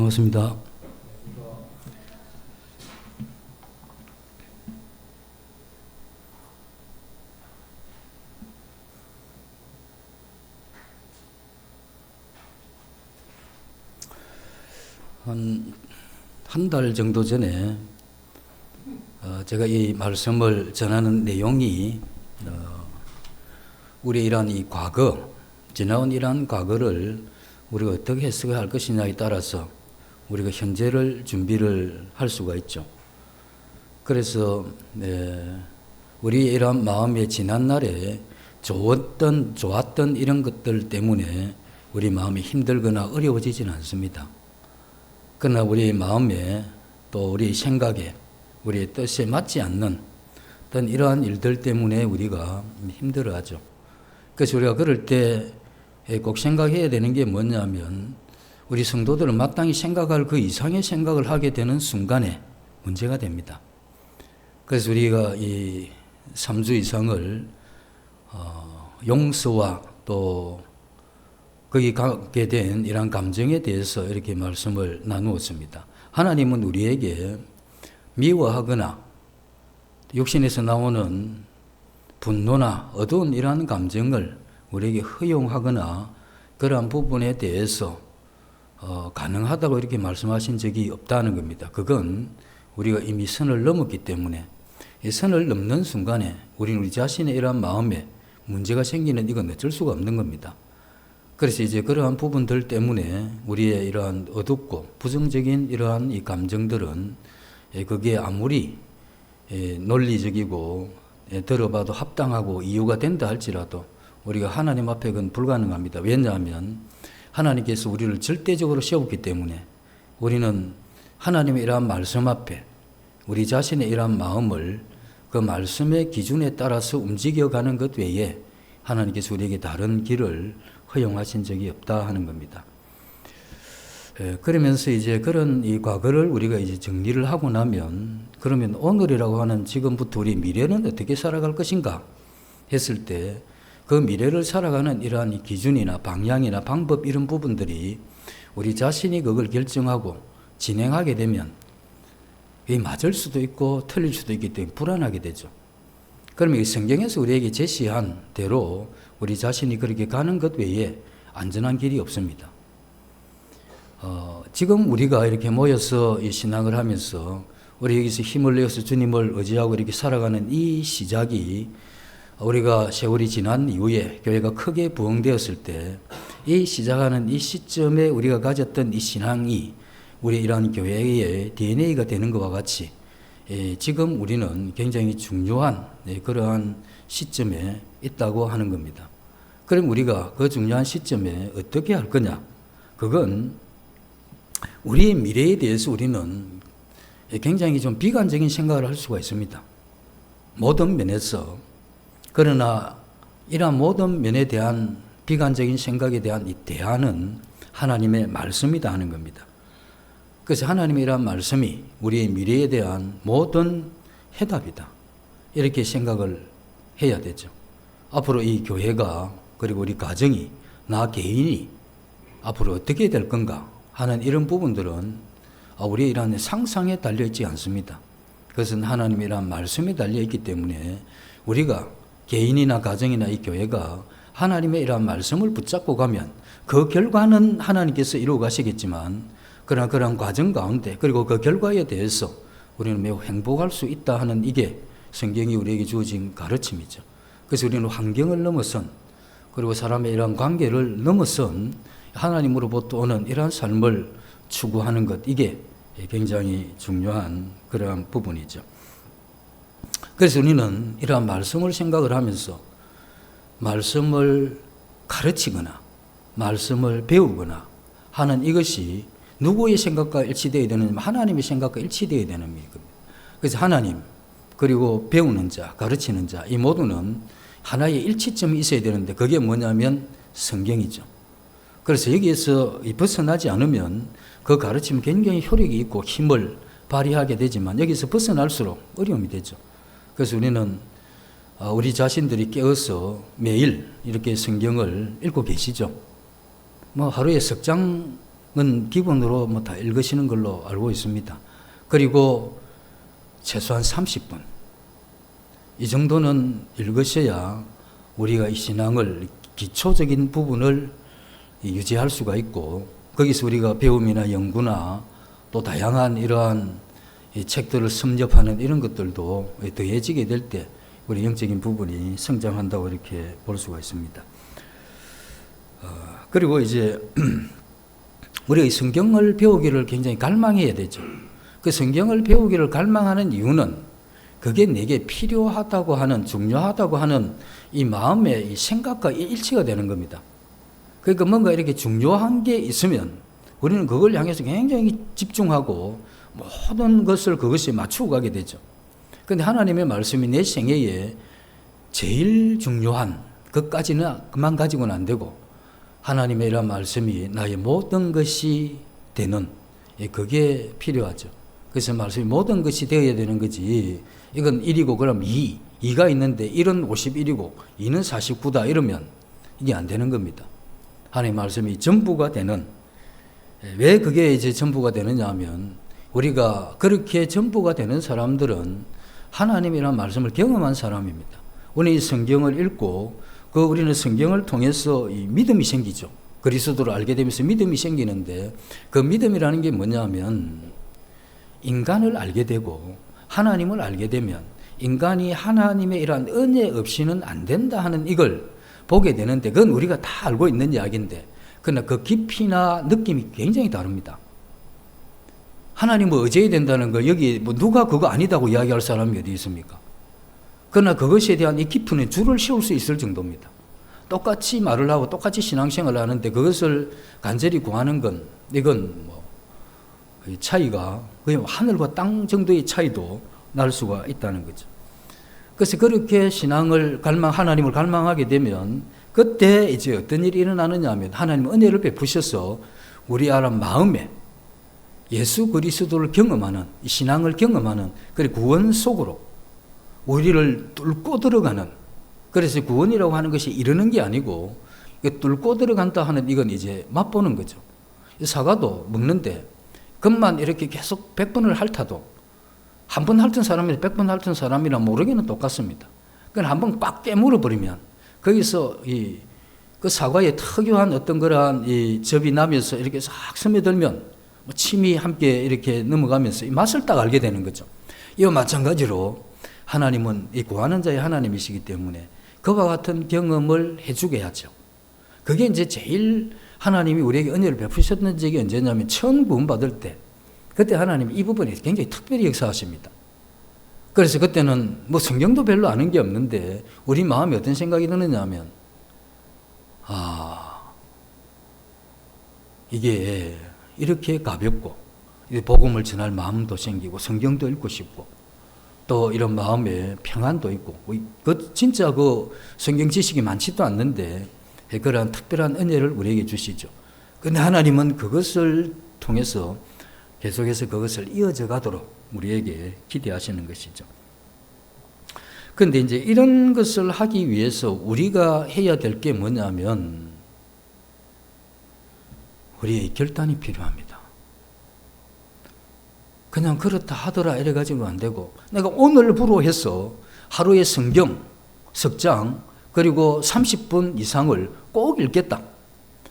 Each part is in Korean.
반갑습니다. 한 달 정도 전에 제가 이 말씀을 전하는 내용이 우리의 이러한 이 과거, 지나온 이러한 과거를 우리가 어떻게 해석해야 할 것이냐에 따라서 우리가 현재를 준비를 할 수가 있죠. 그래서 우리의 이러한 마음의 지난날에 좋았던 이런 것들 때문에 우리 마음이 힘들거나 어려워지지는 않습니다. 그러나 우리의 마음에 또 우리의 생각에 우리의 뜻에 맞지 않는 어떤 이러한 일들 때문에 우리가 힘들어하죠. 그래서 우리가 그럴 때 꼭 생각해야 되는 게 뭐냐면 우리 성도들은 마땅히 생각할 그 이상의 생각을 하게 되는 순간에 문제가 됩니다. 그래서 우리가 이 3주 이상을 용서와 또 거기 갖게 된 이러한 감정에 대해서 이렇게 말씀을 나누었습니다. 하나님은 우리에게 미워하거나 육신에서 나오는 분노나 어두운 이러한 감정을 우리에게 허용하거나 그러한 부분에 대해서 가능하다고 이렇게 말씀하신 적이 없다는 겁니다. 그건 우리가 이미 선을 넘었기 때문에 이 선을 넘는 순간에 우리는 우리 자신의 이러한 마음에 문제가 생기는 이건 어쩔 수가 없는 겁니다. 그래서 이제 그러한 부분들 때문에 우리의 이러한 어둡고 부정적인 이러한 이 감정들은 그게 아무리 논리적이고 들어봐도 합당하고 이유가 된다 할지라도 우리가 하나님 앞에 그건 불가능합니다. 왜냐하면 하나님께서 우리를 절대적으로 세웠기 때문에 우리는 하나님의 이러한 말씀 앞에 우리 자신의 이러한 마음을 그 말씀의 기준에 따라서 움직여가는 것 외에 하나님께서 우리에게 다른 길을 허용하신 적이 없다 하는 겁니다. 그러면서 이제 그런 이 과거를 우리가 이제 정리를 하고 나면 그러면 오늘이라고 하는 지금부터 우리 미래는 어떻게 살아갈 것인가 했을 때 그 미래를 살아가는 이러한 이 기준이나 방향이나 방법 이런 부분들이 우리 자신이 그걸 결정하고 진행하게 되면 이게 맞을 수도 있고 틀릴 수도 있기 때문에 불안하게 되죠. 그러면 이 성경에서 우리에게 제시한 대로 우리 자신이 그렇게 가는 것 외에 안전한 길이 없습니다. 지금 우리가 이렇게 모여서 이 신앙을 하면서 우리 여기서 힘을 내어서 주님을 의지하고 이렇게 살아가는 이 시작이 우리가 세월이 지난 이후에 교회가 크게 부흥되었을 때 이 시작하는 이 시점에 우리가 가졌던 이 신앙이 우리 이러한 교회의 DNA가 되는 것과 같이 지금 우리는 굉장히 중요한 그러한 시점에 있다고 하는 겁니다. 그럼 우리가 그 중요한 시점에 어떻게 할 거냐? 그건 우리의 미래에 대해서 우리는 굉장히 좀 비관적인 생각을 할 수가 있습니다. 모든 면에서. 그러나 이러한 모든 면에 대한 비관적인 생각에 대한 이 대안은 하나님의 말씀이다 하는 겁니다. 그래서 하나님의 이러한 말씀이 우리의 미래에 대한 모든 해답이다. 이렇게 생각을 해야 되죠. 앞으로 이 교회가 그리고 우리 가정이 나 개인이 앞으로 어떻게 될 건가 하는 이런 부분들은 우리의 이러한 상상에 달려있지 않습니다. 그것은 하나님의 이러한 말씀에 달려있기 때문에 우리가 개인이나 가정이나 이 교회가 하나님의 이러한 말씀을 붙잡고 가면 그 결과는 하나님께서 이루어 가시겠지만 그러나 그러한 과정 가운데 그리고 그 결과에 대해서 우리는 매우 행복할 수 있다 하는 이게 성경이 우리에게 주어진 가르침이죠. 그래서 우리는 환경을 넘어선 그리고 사람의 이러한 관계를 넘어선 하나님으로부터 오는 이러한 삶을 추구하는 것 이게 굉장히 중요한 그러한 부분이죠. 그래서 우리는 이러한 말씀을 생각을 하면서 말씀을 가르치거나 말씀을 배우거나 하는 이것이 누구의 생각과 일치되어야 되느냐 하나님의 생각과 일치되어야 되는 겁니다. 그래서 하나님 그리고 배우는 자 가르치는 자 이 모두는 하나의 일치점이 있어야 되는데 그게 뭐냐면 성경이죠. 그래서 여기에서 벗어나지 않으면 그 가르침은 굉장히 효력이 있고 힘을 발휘하게 되지만 여기서 벗어날수록 어려움이 되죠. 그래서 우리는 우리 자신들이 깨어서 매일 이렇게 성경을 읽고 계시죠. 하루에 석 장 기본으로 뭐 다 읽으시는 걸로 알고 있습니다. 그리고 최소한 30분. 이 정도는 읽으셔야 우리가 이 신앙을 기초적인 부분을 유지할 수가 있고, 거기서 우리가 배움이나 연구나 또 다양한 이러한 이 책들을 섭렵하는 이런 것들도 더해지게 될 때 우리 영적인 부분이 성장한다고 이렇게 볼 수가 있습니다. 그리고 이제 우리가 이 성경을 배우기를 굉장히 갈망해야 되죠. 그 성경을 배우기를 갈망하는 이유는 그게 내게 필요하다고 하는, 중요하다고 하는 이 마음의 이 생각과 일치가 되는 겁니다. 그러니까 뭔가 이렇게 중요한 게 있으면 우리는 그걸 향해서 굉장히 집중하고 모든 것을 그것에 맞추고 가게 되죠. 그런데 하나님의 말씀이 내 생애에 제일 중요한 것까지는 그만 가지고는 안 되고, 하나님의 이런 말씀이 나의 모든 것이 되는, 그게 필요하죠. 그래서 말씀이 모든 것이 되어야 되는 거지, 이건 1이고 그럼 2가 있는데 1은 51이고 2는 49다 이러면 이게 안 되는 겁니다. 하나님의 말씀이 전부가 되는, 왜 그게 이제 전부가 되느냐 하면, 우리가 그렇게 전부가 되는 사람들은 하나님이라는 말씀을 경험한 사람입니다. 우리는 이 성경을 읽고 우리는 성경을 통해서 이 믿음이 생기죠. 그리스도를 알게 되면서 믿음이 생기는데, 그 믿음이라는 게 뭐냐면 인간을 알게 되고 하나님을 알게 되면 인간이 하나님의 이러한 은혜 없이는 안 된다 하는 이걸 보게 되는데, 그건 우리가 다 알고 있는 이야기인데, 그러나 그 깊이나 느낌이 굉장히 다릅니다. 하나님을 의지해야 된다는 거, 여기 뭐 누가 그거 아니다고 이야기할 사람이 어디 있습니까? 그러나 그것에 대한 이 깊이는 줄을 세울 수 있을 정도입니다. 똑같이 말을 하고 똑같이 신앙생활을 하는데 그것을 간절히 구하는 건, 이건 뭐 차이가 그냥 하늘과 땅 정도의 차이도 날 수가 있다는 거죠. 그래서 그렇게 신앙을 하나님을 갈망하게 되면 그때 이제 어떤 일이 일어나느냐 하면, 하나님 은혜를 베푸셔서 우리 마음에 예수 그리스도를 경험하는, 신앙을 경험하는, 그리고 구원 속으로 우리를 뚫고 들어가는, 그래서 구원이라고 하는 것이 이르는 게 아니고 뚫고 들어간다 하는, 이건 이제 맛보는 거죠. 사과도 먹는데 겉만 이렇게 계속 100번을 핥아도 한 번 핥은 사람이 100번 핥은 사람이랑 모르게는 똑같습니다. 그건 한 번 빡 깨물어 버리면 거기서 그 사과의 특유한 어떤 그러한 이 접이 나면서 이렇게 싹 스며들면 침이 함께 이렇게 넘어가면서 이 맛을 딱 알게 되는 거죠. 이와 마찬가지로 하나님은 이 구하는 자의 하나님이시기 때문에 그와 같은 경험을 해주게 하죠. 그게 이제 제일 하나님이 우리에게 은혜를 베푸셨던 적이 언제냐면 처음 구원받을 때, 그때 하나님이 이 부분에 굉장히 특별히 역사하십니다. 그래서 그때는 뭐 성경도 별로 아는 게 없는데 우리 마음에 어떤 생각이 드느냐 하면, 이게 이렇게 가볍고 복음을 전할 마음도 생기고 성경도 읽고 싶고 또 이런 마음에 평안도 있고, 진짜 그 성경 지식이 많지도 않는데 그러한 특별한 은혜를 우리에게 주시죠. 그런데 하나님은 그것을 통해서 계속해서 그것을 이어져 가도록 우리에게 기대하시는 것이죠. 그런데 이제 이런 것을 하기 위해서 우리가 해야 될 게 뭐냐면 우리의 결단이 필요합니다. 그냥 그렇다 하더라 이래가지고 안 되고, 내가 오늘부로 해서 하루에 성경 석 장 그리고 30분 이상을 꼭 읽겠다.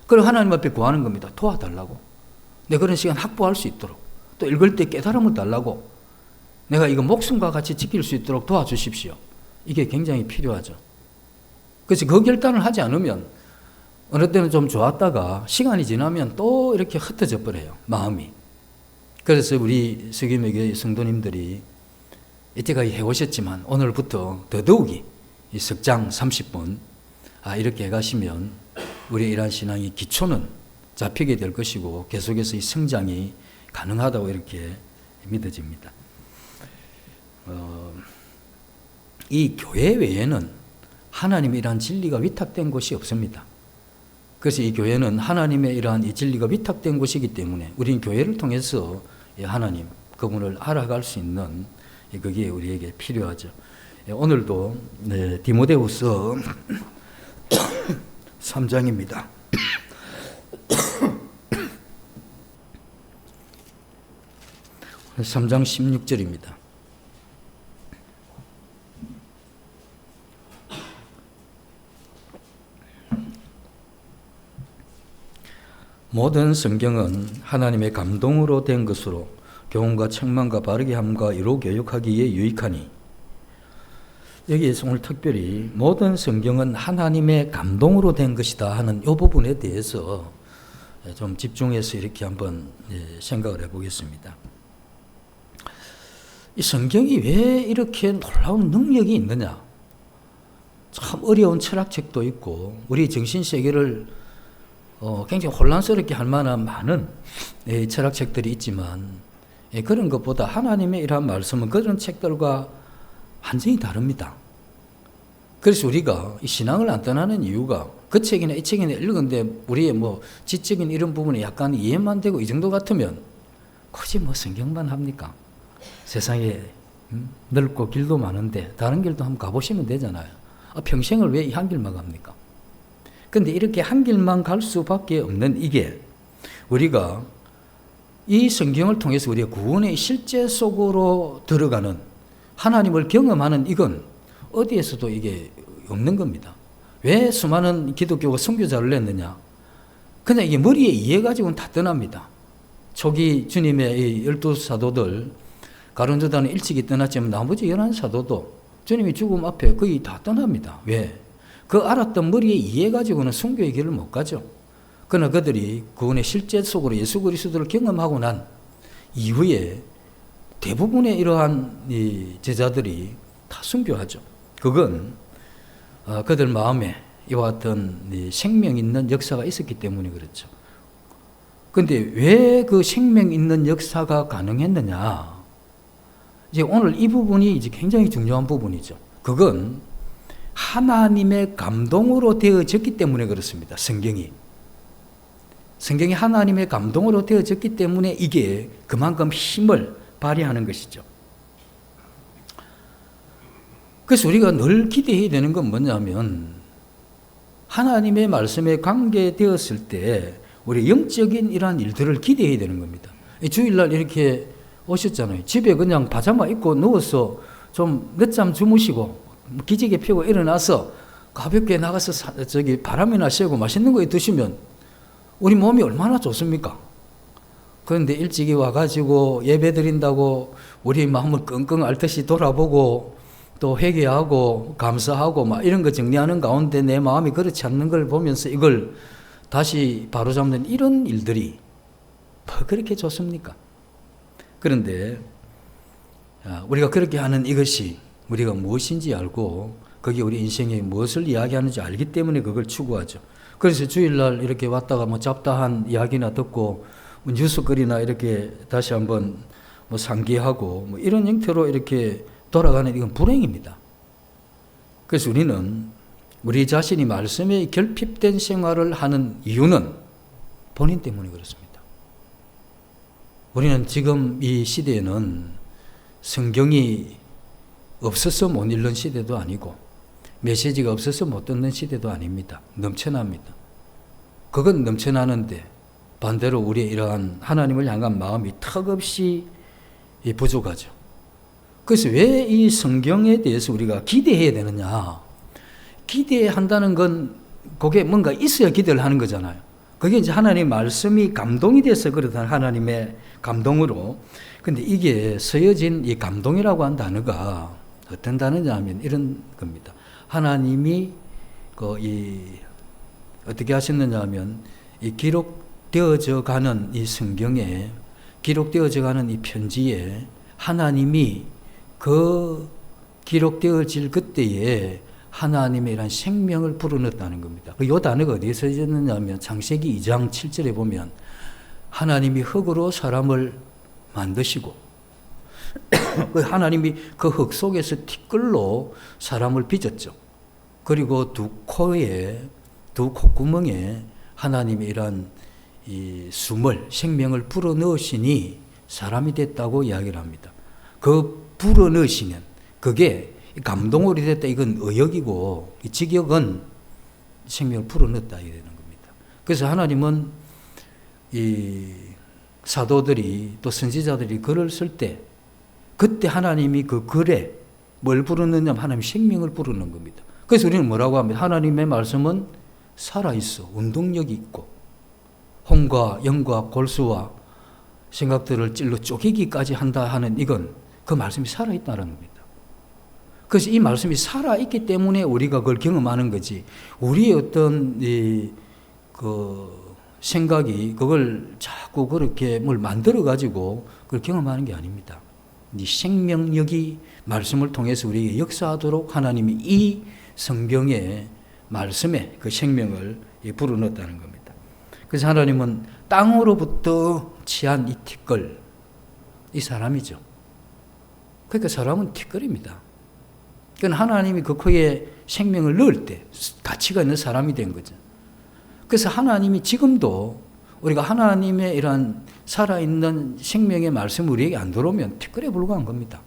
그리고 하나님 앞에 구하는 겁니다. 도와달라고. 내가 그런 시간 확보할 수 있도록, 또 읽을 때 깨달음을 달라고, 내가 이거 목숨과 같이 지킬 수 있도록 도와주십시오. 이게 굉장히 필요하죠. 그래서 그 결단을 하지 않으면 어느 때는 좀 좋았다가 시간이 지나면 또 이렇게 흩어져 버려요, 마음이. 그래서 우리 석유매교회 성도님들이 이때까지 해오셨지만 오늘부터 더더욱이 이 석장 30분 이렇게 해가시면 우리의 이러한 신앙의 기초는 잡히게 될 것이고 계속해서 이 성장이 가능하다고 이렇게 믿어집니다. 이 교회 외에는 하나님의 이러한 진리가 위탁된 곳이 없습니다. 그래서 이 교회는 하나님의 이러한 이 진리가 위탁된 곳이기 때문에 우리는 교회를 통해서 하나님, 그분을 알아갈 수 있는 그게 우리에게 필요하죠. 오늘도 디모데후서 3장입니다. 3장 16절입니다. 모든 성경은 하나님의 감동으로 된 것으로 교훈과 책망과 바르게 함과 이로 교육하기에 유익하니. 여기에서 오늘 특별히 모든 성경은 하나님의 감동으로 된 것이다 하는 이 부분에 대해서 좀 집중해서 이렇게 한번 생각을 해보겠습니다. 이 성경이 왜 이렇게 놀라운 능력이 있느냐? 참 어려운 철학책도 있고 우리 정신세계를 굉장히 혼란스럽게 할 만한 많은 철학책들이 있지만 그런 것보다 하나님의 이러한 말씀은 그런 책들과 완전히 다릅니다. 그래서 우리가 이 신앙을 안 떠나는 이유가 그 책이나 이 책이나 읽었는데 우리의 지적인 이런 부분에 약간 이해만 되고 이 정도 같으면 굳이 성경만 합니까? 세상에 넓고 길도 많은데 다른 길도 한번 가보시면 되잖아요. 평생을 왜 이 한 길만 갑니까? 근데 이렇게 한 길만 갈 수밖에 없는 이게 우리가 이 성경을 통해서 우리가 구원의 실제 속으로 들어가는 하나님을 경험하는 이건 어디에서도 이게 없는 겁니다. 왜 수많은 기독교가 선교자를 냈느냐? 그냥 이게 머리에 이해가지고는 다 떠납니다. 초기 주님의 이 12사도들 가룟유다는 일찍이 떠났지만 나머지 11사도도 주님이 죽음 앞에 거의 다 떠납니다. 왜? 그 알았던 머리에 이해가지고는 선교의 길을 못 가죠. 그러나 그들이 구원의 실제 속으로 예수 그리스도를 경험하고 난 이후에 대부분의 이러한 이 제자들이 다 선교하죠. 그건 그들 마음에 이와 같은 생명 있는 역사가 있었기 때문에 그렇죠. 그런데 왜 그 생명 있는 역사가 가능했느냐? 이제 오늘 이 부분이 이제 굉장히 중요한 부분이죠. 그건 하나님의 감동으로 되어졌기 때문에 그렇습니다. 성경이 하나님의 감동으로 되어졌기 때문에 이게 그만큼 힘을 발휘하는 것이죠. 그래서 우리가 늘 기대해야 되는 건 뭐냐면 하나님의 말씀에 관계되었을 때 우리 영적인 이러한 일들을 기대해야 되는 겁니다. 주일날 이렇게 오셨잖아요. 집에 그냥 파자마 입고 누워서 좀 늦잠 주무시고 기지개 펴고 일어나서 가볍게 나가서 바람이나 쐬고 맛있는 거 드시면 우리 몸이 얼마나 좋습니까? 그런데 일찍이 와가지고 예배 드린다고 우리 마음을 끙끙 앓듯이 돌아보고 또 회개하고 감사하고 막 이런 거 정리하는 가운데 내 마음이 그렇지 않는 걸 보면서 이걸 다시 바로잡는 이런 일들이 뭐 그렇게 좋습니까? 그런데 우리가 그렇게 하는 이것이 우리가 무엇인지 알고 그게 우리 인생에 무엇을 이야기하는지 알기 때문에 그걸 추구하죠. 그래서 주일날 이렇게 왔다가 잡다한 이야기나 듣고 뉴스거리나 이렇게 다시 한번 상기하고 이런 형태로 이렇게 돌아가는 이건 불행입니다. 그래서 우리는 우리 자신이 말씀에 결핍된 생활을 하는 이유는 본인 때문에 그렇습니다. 우리는 지금 이 시대에는 성경이 없어서 못 읽는 시대도 아니고 메시지가 없어서 못 듣는 시대도 아닙니다. 넘쳐납니다. 그건 넘쳐나는데 반대로 우리의 이러한 하나님을 향한 마음이 턱없이 부족하죠. 그래서 왜 이 성경에 대해서 우리가 기대해야 되느냐? 기대한다는 건 그게 뭔가 있어야 기대를 하는 거잖아요. 그게 이제 하나님의 말씀이 감동이 돼서 그렇다, 하나님의 감동으로. 근데 이게 쓰여진 이 감동이라고 한 단어가 어떤 단어냐면 이런 겁니다. 하나님이 어떻게 하셨느냐 하면 이 기록되어져 가는 이 성경에 기록되어져 가는 이 편지에 하나님이 그 기록되어질 그때에 하나님의 이런 생명을 불어넣었다는 겁니다. 이 단어가 어디에 써졌느냐 하면 창세기 2장 7절에 보면 하나님이 흙으로 사람을 만드시고 하나님이 그 흙 속에서 티끌로 사람을 빚었죠. 그리고 두 콧구멍에 하나님이 이런 이 숨을 생명을 불어넣으시니 사람이 됐다고 이야기를 합니다. 그 불어넣으시는 그게 감동으로 됐다. 이건 의역이고 이 직역은 생명을 불어넣었다 이게 되는 겁니다. 그래서 하나님은 이 사도들이 또 선지자들이 글을 쓸 때 그때 하나님이 그 글에 뭘 부르느냐 하면 하나님 생명을 부르는 겁니다. 그래서 우리는 뭐라고 합니다. 하나님의 말씀은 살아있어. 운동력이 있고 혼과 영과 골수와 생각들을 찔러 쪼개기까지 한다 하는 이건 그 말씀이 살아있다는 겁니다. 그래서 이 말씀이 살아있기 때문에 우리가 그걸 경험하는 거지 우리의 어떤 그 생각이 그걸 자꾸 그렇게 뭘 만들어 가지고 그걸 경험하는 게 아닙니다. 이 생명력이 말씀을 통해서 우리에게 역사하도록 하나님이 이 성경의 말씀에 그 생명을 불어넣었다는 겁니다. 그래서 하나님은 땅으로부터 취한 이 티끌, 이 사람이죠. 그러니까 사람은 티끌입니다. 그건 하나님이 그 코에 생명을 넣을 때 가치가 있는 사람이 된 거죠. 그래서 하나님이 지금도 우리가 하나님의 이러한 살아있는 생명의 말씀이 우리에게 안 들어오면 티끌에 불과한 겁니다.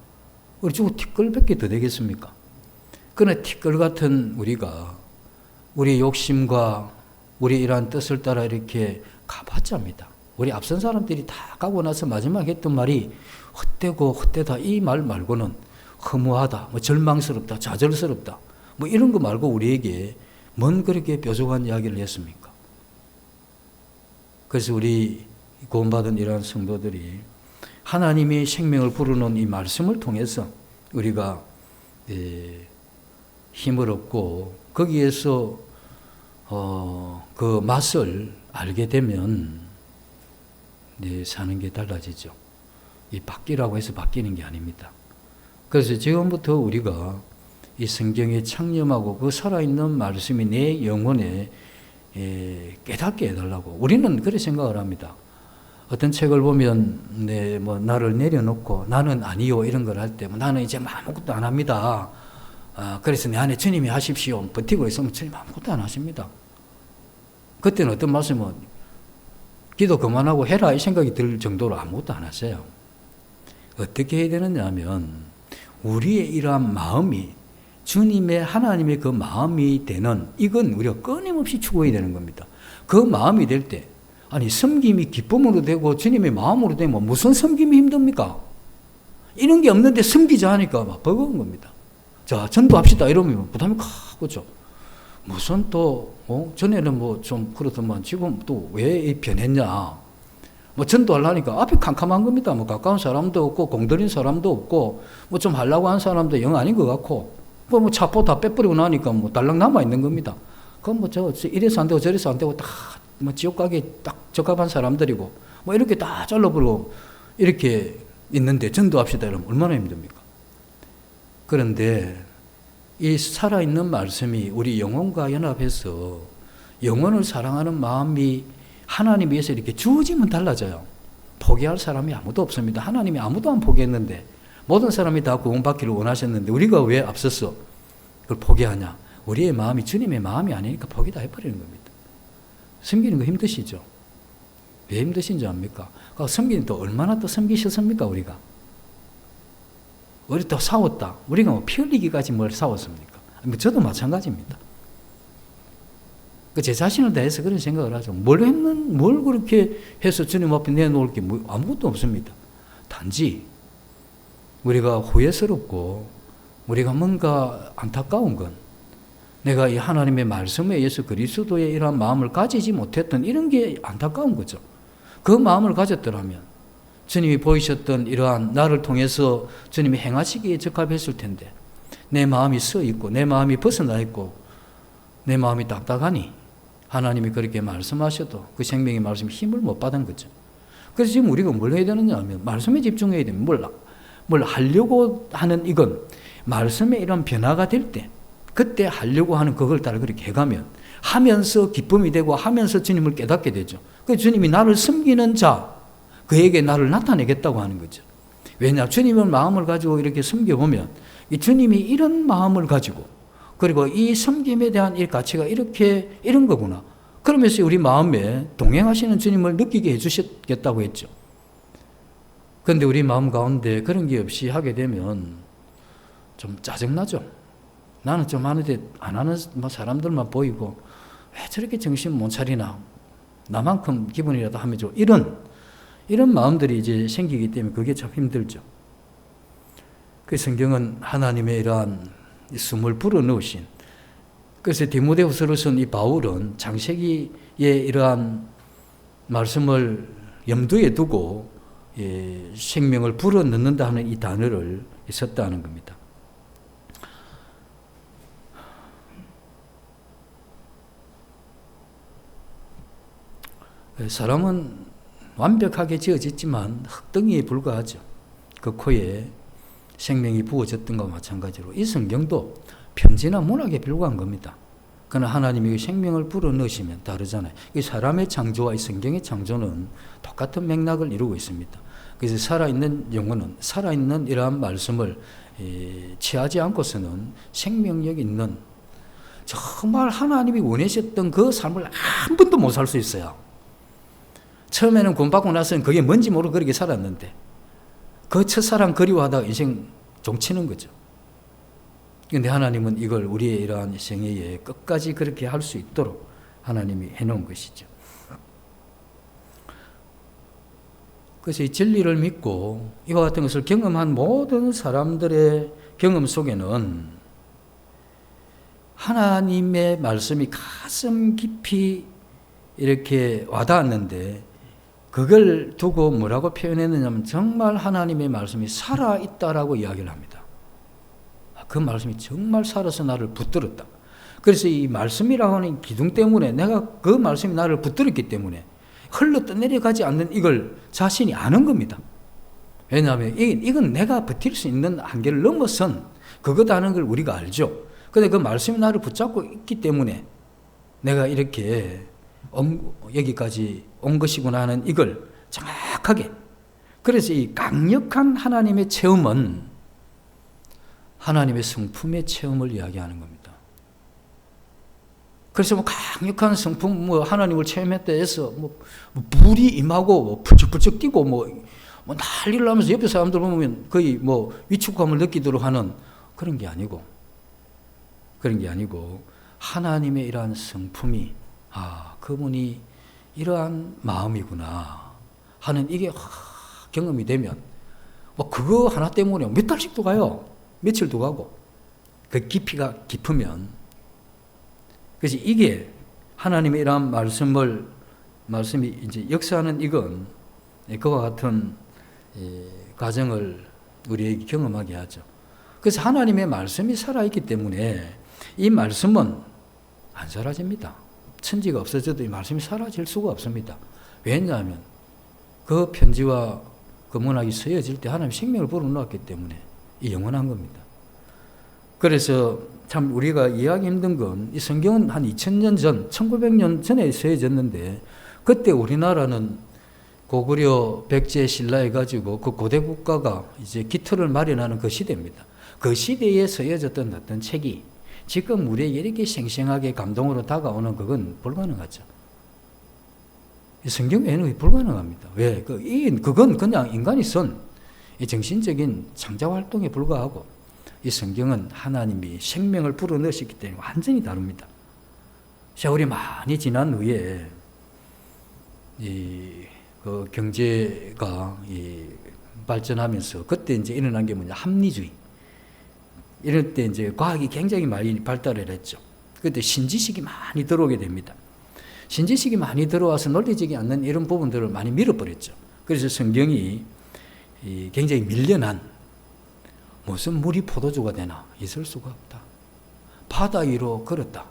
우리 주고 티끌밖에 더 되겠습니까? 그러나 티끌 같은 우리가 우리의 욕심과 우리의 이러한 뜻을 따라 이렇게 가봤자입니다. 우리 앞선 사람들이 다 가고 나서 마지막에 했던 말이 헛되고 헛되다 이 말 말고는 허무하다, 뭐 절망스럽다, 좌절스럽다 뭐 이런 거 말고 우리에게 뭔 그렇게 뾰족한 이야기를 했습니까? 그래서 우리 구원받은 이러한 성도들이 하나님이 생명을 불어넣은 이 말씀을 통해서 우리가 힘을 얻고 거기에서 그 맛을 알게 되면 사는 게 달라지죠. 이 바뀌라고 해서 바뀌는 게 아닙니다. 그래서 지금부터 우리가 이 성경에 창념하고 그 살아있는 말씀이 내 영혼에 깨닫게 해달라고 우리는 그렇게 생각을 합니다. 어떤 책을 보면 뭐 나를 내려놓고 나는 아니요 이런 걸 할 때 나는 이제 아무것도 안 합니다. 그래서 내 안에 주님이 하십시오. 버티고 있으면 주님 아무것도 안 하십니다. 그때는 어떤 말씀은 기도 그만하고 해라 이 생각이 들 정도로 아무것도 안 하세요. 어떻게 해야 되느냐 하면 우리의 이러한 마음이 주님의 하나님의 그 마음이 되는 이건 우리가 끊임없이 추구해야 되는 겁니다. 그 마음이 될 때 아니 섬김이 기쁨으로 되고 주님의 마음으로 되면 무슨 섬김이 힘듭니까? 이런 게 없는데 섬기자 하니까 막 버거운 겁니다. 자 전도합시다 이러면 부담이 크죠. 무슨 또 전에는 뭐 좀 그렇더만 지금 또 왜 변했냐. 뭐 전도하려니까 앞이 캄캄한 겁니다. 뭐 가까운 사람도 없고 공들인 사람도 없고 뭐 좀 하려고 한 사람도 영 아닌 것 같고 뭐 차포 다 빼버리고 나니까 뭐 달랑 남아 있는 겁니다. 그럼 뭐 저 이래서 안 되고 저래서 안 되고 다 뭐 지옥 가기 딱 적합한 사람들이고 뭐 이렇게 다 잘라버리고 이렇게 있는데 전도합시다 이러면 얼마나 힘듭니까? 그런데 이 살아있는 말씀이 우리 영혼과 연합해서 영혼을 사랑하는 마음이 하나님 위해서 이렇게 주어지면 달라져요. 포기할 사람이 아무도 없습니다. 하나님이 아무도 안 포기했는데 모든 사람이 다 구원받기를 원하셨는데 우리가 왜 앞서서 그걸 포기하냐? 우리의 마음이 주님의 마음이 아니니까 포기 다 해버리는 겁니다. 섬기는 거 힘드시죠? 왜 힘드신지 압니까? 섬기는 또 얼마나 또 섬기셨습니까 우리가? 우리 또 싸웠다. 우리가 뭐 피 흘리기까지 뭘 싸웠습니까? 저도 마찬가지입니다. 제 자신을 대해서 그런 생각을 하죠. 뭘 그렇게 해서 주님 앞에 내놓을 게 아무것도 없습니다. 단지 우리가 후회스럽고 우리가 뭔가 안타까운 건 내가 이 하나님의 말씀에 의해서 그리스도의 이러한 마음을 가지지 못했던 이런 게 안타까운 거죠. 그 마음을 가졌더라면 주님이 보이셨던 이러한 나를 통해서 주님이 행하시기에 적합했을 텐데 내 마음이 서 있고 내 마음이 벗어나 있고 내 마음이 딱딱하니 하나님이 그렇게 말씀하셔도 그 생명의 말씀이 힘을 못 받은 거죠. 그래서 지금 우리가 뭘 해야 되느냐 하면 말씀에 집중해야 됩니다. 뭘 하려고 하는 이건 말씀에 이런 변화가 될 때 그때 하려고 하는 그걸 따라 그렇게 해가면 하면서 기쁨이 되고 하면서 주님을 깨닫게 되죠. 그 주님이 나를 섬기는 자 그에게 나를 나타내겠다고 하는 거죠. 왜냐 주님의 마음을 가지고 이렇게 섬겨보면 이 주님이 이런 마음을 가지고 그리고 이 섬김에 대한 이 가치가 이런 거구나. 그러면서 우리 마음에 동행하시는 주님을 느끼게 해주셨겠다고 했죠. 그런데 우리 마음 가운데 그런 게 없이 하게 되면 좀 짜증나죠. 나는 좀 하는데 안 하는 사람들만 보이고 왜 저렇게 정신 못 차리나. 나만큼 기분이라도 하면 좀 이런 이런 마음들이 이제 생기기 때문에 그게 참 힘들죠. 그 성경은 하나님의 이러한 숨을 불어넣으신, 그래서 디모데후서로서는 이 바울은 창세기의 이러한 말씀을 염두에 두고 생명을 불어넣는다 하는 이 단어를 썼다는 겁니다. 사람은 완벽하게 지어졌지만 흙덩이에 불과하죠. 그 코에 생명이 부어졌던 것과 마찬가지로 이 성경도 편지나 문학에 불과한 겁니다. 그러나 하나님이 생명을 불어넣으시면 다르잖아요. 이 사람의 창조와 이 성경의 창조는 똑같은 맥락을 이루고 있습니다. 그래서 살아있는 영혼은 살아있는 이러한 말씀을 취하지 않고서는 생명력 있는 정말 하나님이 원하셨던 그 삶을 한 번도 못 살 수 있어요. 처음에는 구원받고 나서는 그게 뭔지 모르고 그렇게 살았는데 그 첫사랑 그리워하다가 인생 종치는 거죠. 그런데 하나님은 이걸 우리의 이러한 생애에 끝까지 그렇게 할 수 있도록 하나님이 해놓은 것이죠. 그래서 이 진리를 믿고 이와 같은 것을 경험한 모든 사람들의 경험 속에는 하나님의 말씀이 가슴 깊이 이렇게 와닿았는데 그걸 두고 뭐라고 표현했느냐면 정말 하나님의 말씀이 살아있다라고 이야기를 합니다. 그 말씀이 정말 살아서 나를 붙들었다. 그래서 이 말씀이라고 하는 기둥 때문에 내가 그 말씀이 나를 붙들었기 때문에 흘러 떠내려가지 않는 이걸 자신이 아는 겁니다. 왜냐하면 이건 내가 버틸 수 있는 한계를 넘어선 그거다는 걸 우리가 알죠. 그런데 그 말씀이 나를 붙잡고 있기 때문에 내가 이렇게 여기까지 온 것이구나 하는 이걸 정확하게, 그래서 이 강력한 하나님의 체험은 하나님의 성품의 체험을 이야기하는 겁니다. 그래서 뭐 강력한 성품, 뭐 하나님을 체험했다 해서 뭐 불이 임하고 뭐 불쩍불쩍 뛰고 뭐 난리를 하면서 옆에 사람들 보면 거의 뭐 위축감을 느끼도록 하는 그런 게 아니고 하나님의 이러한 성품이 그분이 이러한 마음이구나 하는 이게 경험이 되면 뭐 그거 하나 때문에 몇 달씩도 가요. 며칠도 가고 그 깊이가 깊으면, 그래서 이게 하나님의 이러한 말씀이 이제 역사하는 이건 그와 같은 과정을 우리에게 경험하게 하죠. 그래서 하나님의 말씀이 살아있기 때문에 이 말씀은 안 사라집니다. 천지가 없어져도 이 말씀이 사라질 수가 없습니다. 왜냐하면 그 편지와 그 문학이 쓰여질 때 하나님 생명을 불어넣었기 때문에 이 영원한 겁니다. 그래서 참 우리가 이해하기 힘든 건 이 성경은 한 2000년 전, 1900년 전에 쓰여졌는데 그때 우리나라는 고구려 백제 신라해 가지고 그 고대 국가가 이제 기틀을 마련하는 그 시대입니다. 그 시대에 쓰여졌던 어떤 책이 지금 우리에게 이렇게 생생하게 감동으로 다가오는 그건 불가능하죠. 성경 외에는 불가능합니다. 왜? 그건 그냥 인간이 쓴 정신적인 창작 활동에 불과하고 이 성경은 하나님이 생명을 불어넣으셨기 때문에 완전히 다릅니다. 세월이 많이 지난 후에 그 경제가 발전하면서 그때 이제 일어난 게 뭐냐, 합리주의. 이럴 때 이제 과학이 굉장히 많이 발달을 했죠. 그때 신지식이 많이 들어오게 됩니다. 신지식이 많이 들어와서 논리적이 않는 이런 부분들을 많이 밀어버렸죠. 그래서 성경이 굉장히 밀려난, 무슨 물이 포도주가 되나 있을 수가 없다. 바다 위로 걸었다.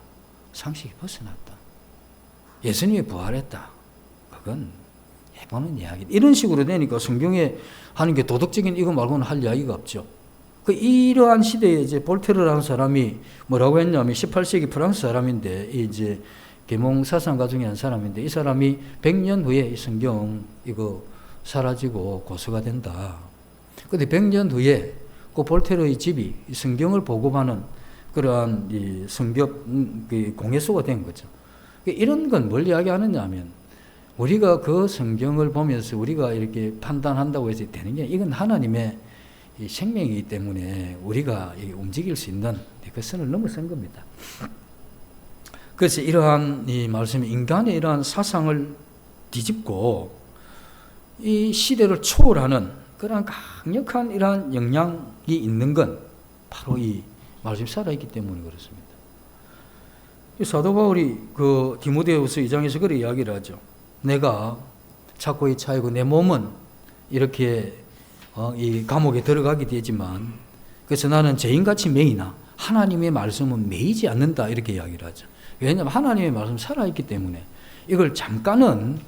상식이 벗어났다. 예수님이 부활했다. 그건 해보는 이야기. 이런 식으로 되니까 성경에 하는 게 도덕적인 이거 말고는 할 이야기가 없죠. 이러한 시대에 이제 볼테르라는 사람이 뭐라고 했냐면 18세기 프랑스 사람인데 이제 계몽 사상가 중에 한 사람인데 이 사람이 100년 후에 이 성경 이거 사라지고 고서가 된다. 근데 100년 후에 그 볼테르의 집이 이 성경을 보급하는 그러한 이 성벽 공예소가 된 거죠. 이런 건 뭘 이야기하느냐 하면 우리가 그 성경을 보면서 우리가 이렇게 판단한다고 해서 되는 게 이건 하나님의 이 생명이기 때문에 우리가 움직일 수 있는 그 선을 넘어선 겁니다. 그래서 이러한 이 말씀이 인간의 이러한 사상을 뒤집고 이 시대를 초월하는 그런 강력한 이러한 영향이 있는 건 바로 이 말씀이 살아있기 때문에 그렇습니다. 사도 바울이 그 디모데후서 2장에서 그렇게 이야기를 하죠. 내가 착고에 차이고 내 몸은 이렇게 이 감옥에 들어가게 되지만 그래서 나는 죄인같이 매이나 하나님의 말씀은 매이지 않는다 이렇게 이야기를 하죠. 왜냐하면 하나님의 말씀 살아있기 때문에 이걸 잠깐은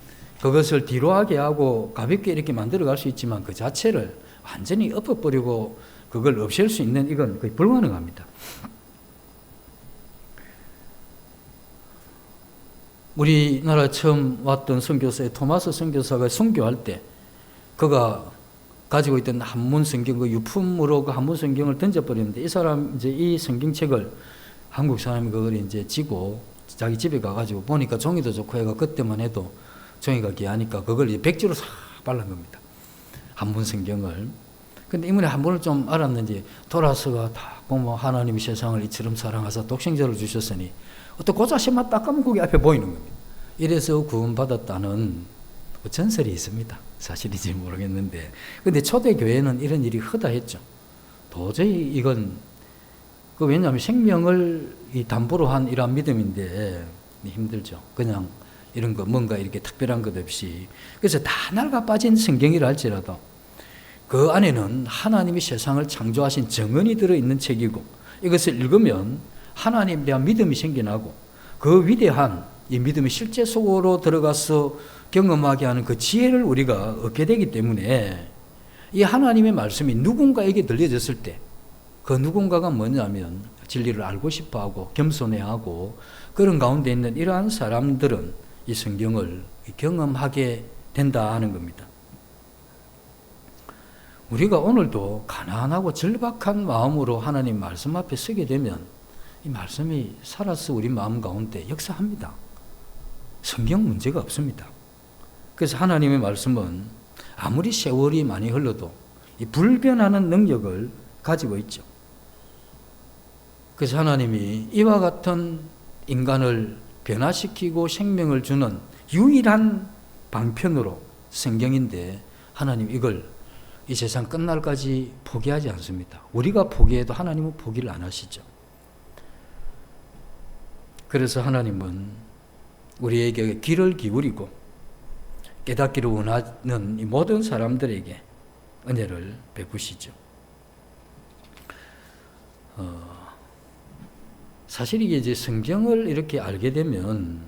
그것을 뒤로하게 하고 가볍게 이렇게 만들어갈 수 있지만 그 자체를 완전히 엎어버리고 그걸 없앨 수 있는 이건 거의 불가능합니다. 우리나라 처음 왔던 선교사의 토마스 선교사가 선교할 때 그가 가지고 있던 한문 성경 그 유품으로 그 한문 성경을 던져버렸는데 이 사람 이제 이 성경책을 한국 사람이 그걸 이제 지고 자기 집에 가가지고 보니까 종이도 좋고 해가 그때만 해도 종이가 귀하니까 그걸 이제 백지로 싹 발른 겁니다. 한문 성경을. 근데 이분이 한문을 좀 알았는지 돌아서가 다 보면 하나님이 세상을 이처럼 사랑하사 독생자를 주셨으니 어떤 고자신만 딱 가면 거기 앞에 보이는 겁니다. 이래서 구원받았다는 전설이 있습니다. 사실인지 모르겠는데. 근데 초대교회는 이런 일이 허다했죠. 도저히 이건, 왜냐하면 생명을 담보로 한 이러한 믿음인데 힘들죠. 그냥 이런 거 뭔가 이렇게 특별한 것 없이. 그래서 다 낡아 빠진 성경이라 할지라도 그 안에는 하나님이 세상을 창조하신 정언이 들어있는 책이고 이것을 읽으면 하나님에 대한 믿음이 생겨나고 그 위대한 이 믿음이 실제 속으로 들어가서 경험하게 하는 그 지혜를 우리가 얻게 되기 때문에 이 하나님의 말씀이 누군가에게 들려졌을 때 그 누군가가 뭐냐면 진리를 알고 싶어하고 겸손해하고 그런 가운데 있는 이러한 사람들은 이 성경을 경험하게 된다 하는 겁니다. 우리가 오늘도 가난하고 절박한 마음으로 하나님 말씀 앞에 서게 되면 이 말씀이 살아서 우리 마음 가운데 역사합니다. 성경 문제가 없습니다. 그래서 하나님의 말씀은 아무리 세월이 많이 흘러도 이 불변하는 능력을 가지고 있죠. 그래서 하나님이 이와 같은 인간을 변화시키고 생명을 주는 유일한 방편으로 성경인데 하나님 이걸 이 세상 끝날까지 포기하지 않습니다. 우리가 포기해도 하나님은 포기를 안 하시죠. 그래서 하나님은 우리에게 귀를 기울이고 깨닫기를 원하는 이 모든 사람들에게 은혜를 베푸시죠. 사실 이게 이제 성경을 이렇게 알게 되면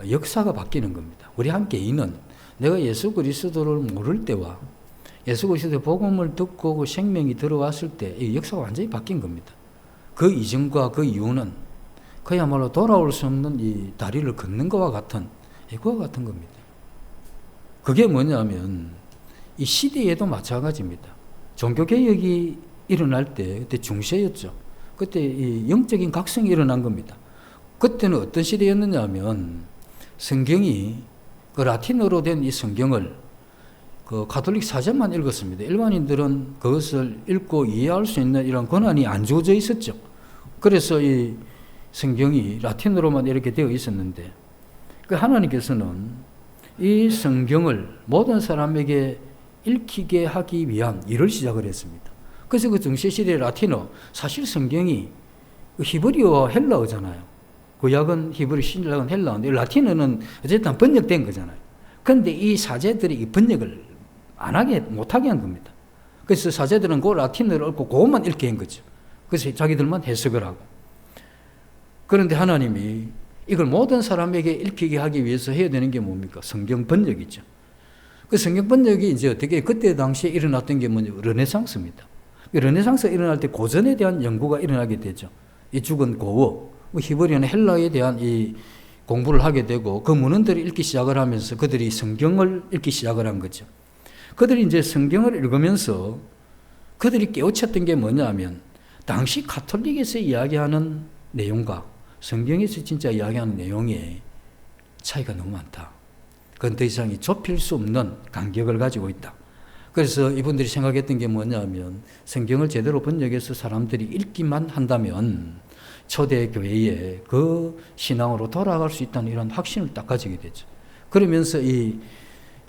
역사가 바뀌는 겁니다. 우리 한 개인은 내가 예수 그리스도를 모를 때와 예수 그리스도의 복음을 듣고 그 생명이 들어왔을 때 이 역사가 완전히 바뀐 겁니다. 그 이전과 그 이후는 그야말로 돌아올 수 없는 이 다리를 걷는 것과 같은 그와 같은 겁니다. 그게 뭐냐면 이 시대에도 마찬가지입니다. 종교개혁이 일어날 때 그때 중세였죠. 그때 이 영적인 각성이 일어난 겁니다. 그때는 어떤 시대였느냐 하면 성경이 그 라틴어로 된 이 성경을 그 가톨릭 사전만 읽었습니다. 일반인들은 그것을 읽고 이해할 수 있는 이런 권한이 안 주어져 있었죠. 그래서 이 성경이 라틴어로만 이렇게 되어 있었는데 그 하나님께서는 이 성경을 모든 사람에게 읽히게 하기 위한 일을 시작을 했습니다. 그래서 그 중세시대 라틴어, 사실 성경이 히브리어와 헬라어잖아요. 구약은 히브리, 신약은 헬라어인데 라틴어는 어쨌든 번역된 거잖아요. 그런데 이 사제들이 이 번역을 못하게 한 겁니다. 그래서 사제들은 그 라틴어를 읽고 그것만 읽게 한 거죠. 그래서 자기들만 해석을 하고. 그런데 하나님이 이걸 모든 사람에게 읽히게 하기 위해서 해야 되는 게 뭡니까? 성경 번역이죠. 그 성경 번역이 이제 어떻게 그때 당시에 일어났던 게 뭐냐? 르네상스입니다. 르네상스가 일어날 때 고전에 대한 연구가 일어나게 되죠. 이 죽은 고어, 히브리어나 헬라어에 대한 이 공부를 하게 되고 그 문헌들을 읽기 시작을 하면서 그들이 성경을 읽기 시작을 한 거죠. 그들이 이제 성경을 읽으면서 그들이 깨우쳤던 게 뭐냐 하면 당시 가톨릭에서 이야기하는 내용과 성경에서 진짜 이야기하는 내용의 차이가 너무 많다. 그건 더 이상 좁힐 수 없는 간격을 가지고 있다. 그래서 이분들이 생각했던 게 뭐냐면 성경을 제대로 번역해서 사람들이 읽기만 한다면 초대교회의 그 신앙으로 돌아갈 수 있다는 이런 확신을 딱 가지게 되죠. 그러면서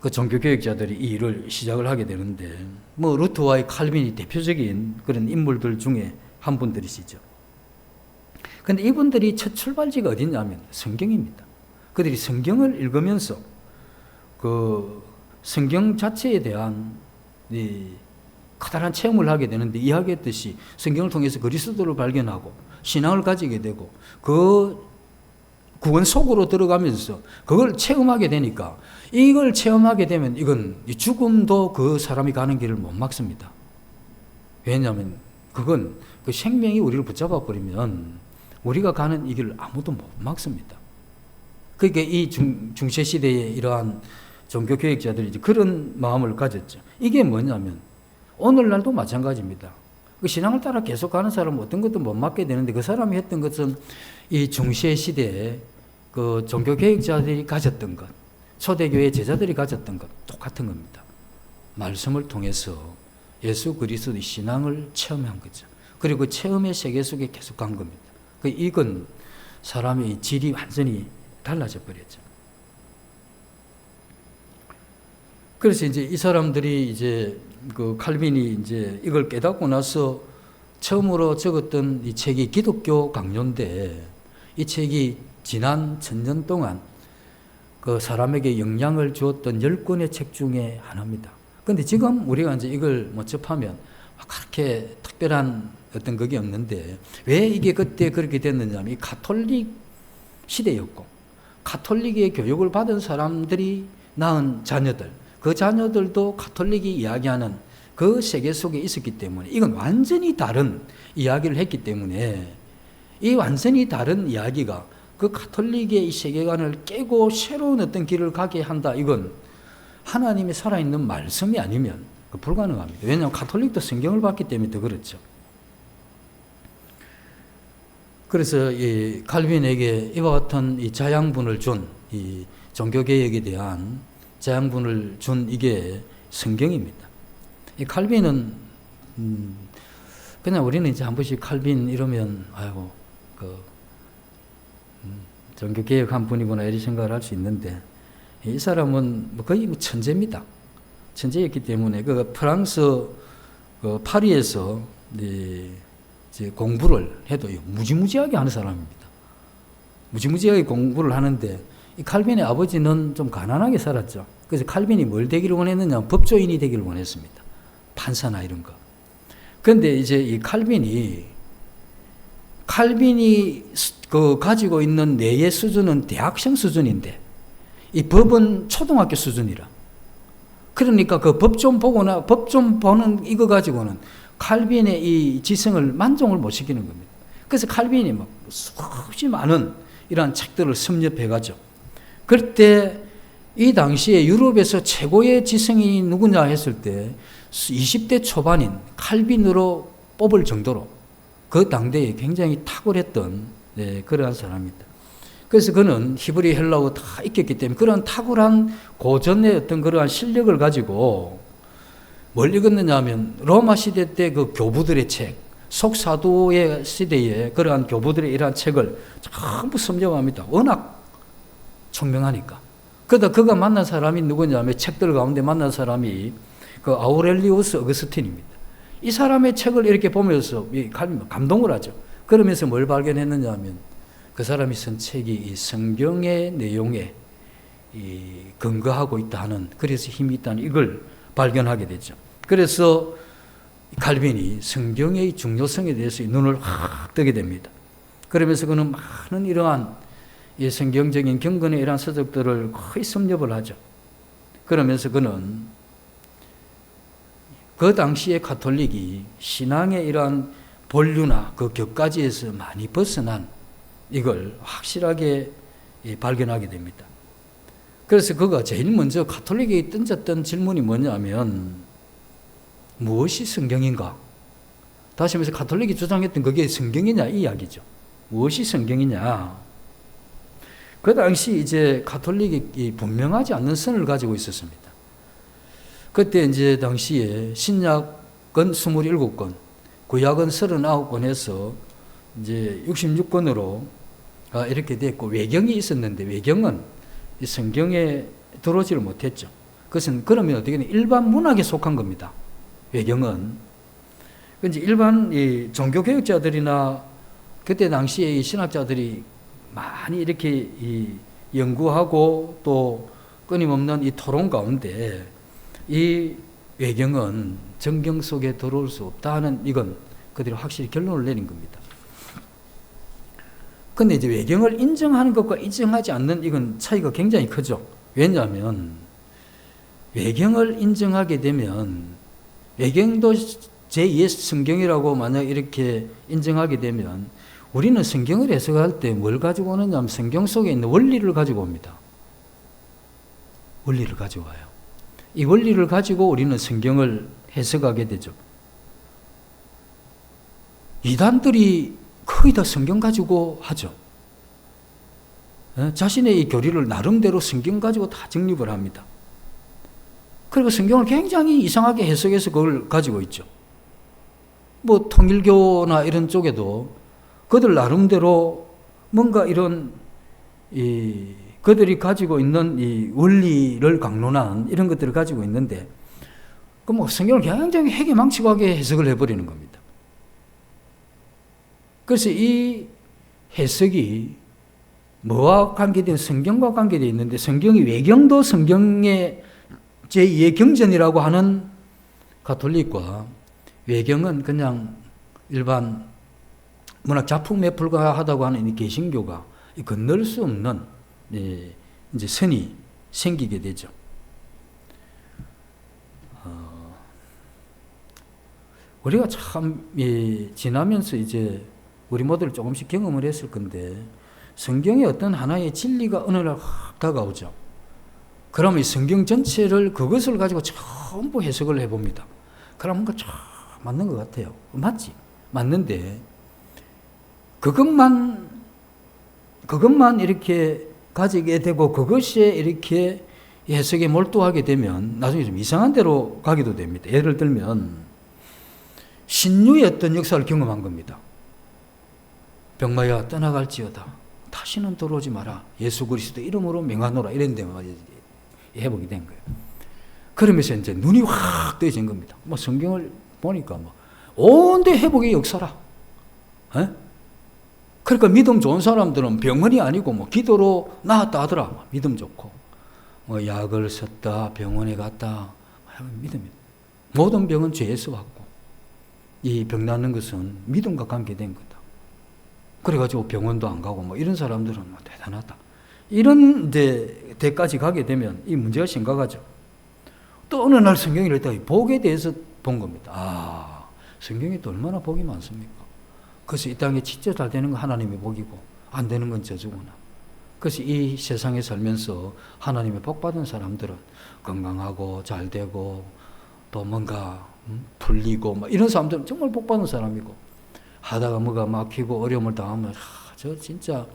그 종교개혁자들이 이 일을 시작을 하게 되는데, 뭐 루터와의 칼빈이 대표적인 그런 인물들 중에 한 분들이시죠. 근데 이분들이 첫 출발지가 어디냐면 성경입니다. 그들이 성경을 읽으면서 그 성경 자체에 대한 이 커다란 체험을 하게 되는데, 이야기했듯이 성경을 통해서 그리스도를 발견하고 신앙을 가지게 되고 그 구원 속으로 들어가면서 그걸 체험하게 되니까, 이걸 체험하게 되면 이건 죽음도 그 사람이 가는 길을 못 막습니다. 왜냐하면 그건 그 생명이 우리를 붙잡아 버리면 우리가 가는 이 길을 아무도 못 막습니다. 그러니까 이 중세 시대에 이러한 종교 교육자들이 이제 그런 마음을 가졌죠. 이게 뭐냐면 오늘날도 마찬가지입니다. 그 신앙을 따라 계속 가는 사람은 어떤 것도 못 맡게 되는데, 그 사람이 했던 것은 이 중세 시대에 그 종교 교육자들이 가졌던 것, 초대교회 제자들이 가졌던 것 똑같은 겁니다. 말씀을 통해서 예수 그리스도의 신앙을 체험한 거죠. 그리고 그 체험의 세계 속에 계속 간 겁니다. 이건 사람의 질이 완전히 달라져 버렸죠. 그래서 이제 이 사람들이 이제 그 칼빈이 이제 이걸 깨닫고 나서 처음으로 적었던 이 책이 기독교 강요인데, 이 책이 지난 1000년 동안 그 사람에게 영향을 주었던 10권의 책 중에 하나입니다. 근데 지금 우리가 이제 이걸 뭐 접하면 그렇게 특별한 어떤 그게 없는데, 왜 이게 그때 그렇게 됐느냐면 이 가톨릭 시대였고, 가톨릭의 교육을 받은 사람들이 낳은 자녀들, 그 자녀들도 가톨릭이 이야기하는 그 세계 속에 있었기 때문에, 이건 완전히 다른 이야기를 했기 때문에, 이 완전히 다른 이야기가 그 가톨릭의 이 세계관을 깨고 새로운 어떤 길을 가게 한다, 이건 하나님의 살아있는 말씀이 아니면 불가능합니다. 왜냐하면 가톨릭도 성경을 봤기 때문에 더 그렇죠. 그래서 이 칼빈에게 이와 같은 이 자양분을 준, 이 종교개혁에 대한 자양분을 준 이게 성경입니다. 이 칼빈은 그냥 우리는 이제 한 번씩 칼빈 이러면 아이고 종교개혁한 분이구나 이렇게 생각을 할 수 있는데, 이 사람은 거의 천재입니다. 천재였기 때문에 그 프랑스 그 파리에서 이제 공부를 해도 무지무지하게 하는 사람입니다. 무지무지하게 공부를 하는데, 이 칼빈의 아버지는 좀 가난하게 살았죠. 그래서 칼빈이 뭘 되기를 원했느냐, 법조인이 되기를 원했습니다. 판사나 이런 거. 그런데 이제 이 칼빈이 그 가지고 있는 뇌의 수준은 대학생 수준인데, 이 법은 초등학교 수준이라. 그러니까 그 법 좀 보거나 법 좀 보는 이거 가지고는 칼빈의 이 지성을 만족을 못 시키는 겁니다. 그래서 칼빈이 막 수없이 많은 이러한 책들을 섭렵해가죠. 그때 이 당시에 유럽에서 최고의 지성이 누구냐 했을 때 20대 초반인 칼빈으로 뽑을 정도로 그 당대에 굉장히 탁월했던 그러한 사람입니다. 그래서 그는 히브리 헬라어 다 익혔기 때문에 그런 탁월한 고전의 어떤 그러한 실력을 가지고 뭘 읽었느냐 하면 로마 시대 때 그 교부들의 책, 속사도의 시대에 그러한 교부들의 이러한 책을 전부 섭렵합니다. 워낙 총명하니까. 그러다 그가 만난 사람이 누구냐 하면 책들 가운데 만난 사람이 그 아우렐리우스 어거스틴입니다. 이 사람의 책을 이렇게 보면서 감동을 하죠. 그러면서 뭘 발견했느냐 하면 그 사람이 쓴 책이 이 성경의 내용에 근거하고 있다 하는, 그래서 힘이 있다는 이걸 발견하게 됐죠. 그래서 칼빈이 성경의 중요성에 대해서 눈을 확 뜨게 됩니다. 그러면서 그는 많은 이러한 이 성경적인 경건의 이러한 서적들을 거의 섭렵을 하죠. 그러면서 그는 그 당시의 가톨릭이 신앙의 이러한 본류나 그 격가지에서 많이 벗어난 이걸 확실하게 발견하게 됩니다. 그래서 그가 제일 먼저 가톨릭에 던졌던 질문이 뭐냐면 무엇이 성경인가? 다시 말해서 가톨릭이 주장했던 그게 성경이냐 이 이야기죠. 무엇이 성경이냐? 그 당시 이제 가톨릭이 분명하지 않는 선을 가지고 있었습니다. 그때 이제 당시에 신약은 27권, 구약은 39권에서 이제 66권으로 이렇게 됐고, 외경이 있었는데 외경은 이 성경에 들어오지를 못했죠. 그것은 그러면 어떻게 되냐? 일반 문학에 속한 겁니다. 외경은. 이제 일반 이 종교개혁자들이나 그때 당시에 이 신학자들이 많이 이렇게 이 연구하고 또 끊임없는 이 토론 가운데 이 외경은 정경 속에 들어올 수 없다 하는 이건 그들이 확실히 결론을 내린 겁니다. 근데 이제 외경을 인정하는 것과 인정하지 않는 이건 차이가 굉장히 크죠. 왜냐하면 외경을 인정하게 되면 외경도 제2의 성경이라고 만약 이렇게 인정하게 되면 우리는 성경을 해석할 때 뭘 가지고 오느냐 하면 성경 속에 있는 원리를 가지고 옵니다. 원리를 가지고 와요. 이 원리를 가지고 우리는 성경을 해석하게 되죠. 이단들이 거의 다 성경 가지고 하죠. 자신의 이 교리를 나름대로 성경 가지고 다 정립을 합니다. 그리고 성경을 굉장히 이상하게 해석해서 그걸 가지고 있죠. 뭐 통일교나 이런 쪽에도 그들 나름대로 뭔가 이런 그들이 가지고 있는 이 원리를 강론한 이런 것들을 가지고 있는데 그 뭐 성경을 굉장히 해괴망측하게 해석을 해버리는 겁니다. 그래서 이 해석이 뭐와 관계된 성경과 관계되어 있는데 성경이 외경도 성경의 제2의 경전이라고 하는 가톨릭과 외경은 그냥 일반 문학 작품에 불과하다고 하는 이 개신교가 건널 수 없는 이제 선이 생기게 되죠. 우리가 참 지나면서 이제 우리 모두를 조금씩 경험을 했을 건데 성경의 어떤 하나의 진리가 어느 날 확 다가오죠. 그러면 이 성경 전체를 그것을 가지고 전부 해석을 해봅니다. 그럼 뭔가 참 맞는 것 같아요. 맞지? 맞는데 그것만 이렇게 가지게 되고 그것에 이렇게 해석에 몰두하게 되면 나중에 좀 이상한 데로 가기도 됩니다. 예를 들면 신유의 어떤 역사를 경험한 겁니다. 병마야 떠나갈지어다. 다시는 돌아오지 마라. 예수 그리스도 이름으로 명하노라. 이런 데만 해보게 된 거예요. 그러면서 이제 눈이 확 뜨여진 겁니다. 뭐 성경을 보니까 뭐 온데 회복의 역사라. 에? 그러니까 믿음 좋은 사람들은 병원이 아니고 뭐 기도로 나았다 하더라. 믿음 좋고 뭐 약을 썼다, 병원에 갔다, 믿음이. 모든 병은 죄에서 왔고 이 병 낫는 것은 믿음과 관계된 거다. 그래가지고 병원도 안 가고 뭐 이런 사람들은 뭐 대단하다. 이런 데까지 가게 되면 이 문제가 심각하죠. 또 어느 날 성경을 읽다가 복에 대해서 본 겁니다. 아, 성경에 또 얼마나 복이 많습니까? 그래서 이 땅에 진짜 잘 되는 건 하나님의 복이고 안 되는 건 저주구나. 그래서 이 세상에 살면서 하나님의 복 받은 사람들은 건강하고 잘 되고 또 뭔가 풀리고 막 이런 사람들은 정말 복 받은 사람이고 하다가 뭐가 막히고 어려움을 당하면 저 진짜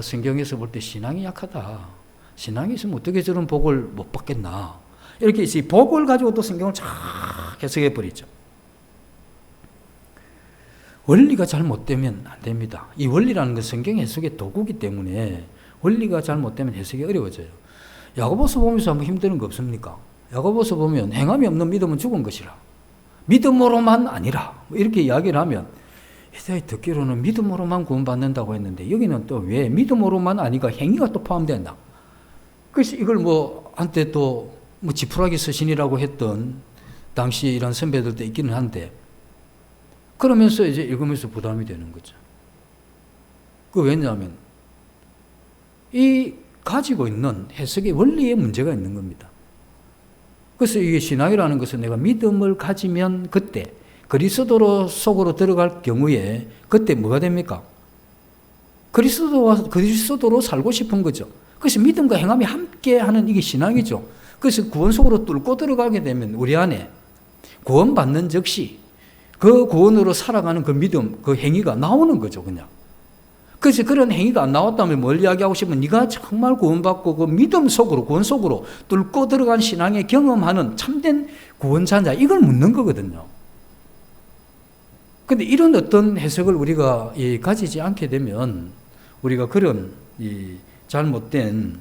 성경에서 볼 때 신앙이 약하다. 신앙이 있으면 어떻게 저런 복을 못 받겠나. 이렇게 이 복을 가지고 또 성경을 쫙 해석해 버리죠. 원리가 잘못되면 안 됩니다. 이 원리라는 건 성경 해석의 도구이기 때문에 원리가 잘못되면 해석이 어려워져요. 야고보서 보면서 한번 힘드는 거 없습니까? 야고보서 보면 행함이 없는 믿음은 죽은 것이라. 믿음으로만 아니라 뭐 이렇게 이야기를 하면 듣기로는 믿음으로만 구원받는다고 했는데 여기는 또 왜 믿음으로만 아니가 행위가 또 포함된다. 그래서 이걸 뭐 한때 또 뭐 지푸라기 서신이라고 했던 당시 이런 선배들도 있기는 한데 그러면서 이제 읽으면서 부담이 되는 거죠. 그 왜냐하면 이 가지고 있는 해석의 원리에 문제가 있는 겁니다. 그래서 이게 신앙이라는 것은 내가 믿음을 가지면 그때 그리스도로 속으로 들어갈 경우에 그때 뭐가 됩니까? 그리스도로 살고 싶은 거죠. 그래서 믿음과 행함이 함께 하는 이게 신앙이죠. 그래서 구원 속으로 뚫고 들어가게 되면 우리 안에 구원받는 즉시 그 구원으로 살아가는 그 믿음, 그 행위가 나오는 거죠, 그냥. 그래서 그런 행위가 안 나왔다면 뭘 이야기하고 싶으면 네가 정말 구원받고 그 믿음 속으로, 구원 속으로 뚫고 들어간 신앙의 경험하는 참된 구원자냐, 이걸 묻는 거거든요. 근데 이런 어떤 해석을 우리가 가지지 않게 되면 우리가 그런 잘못된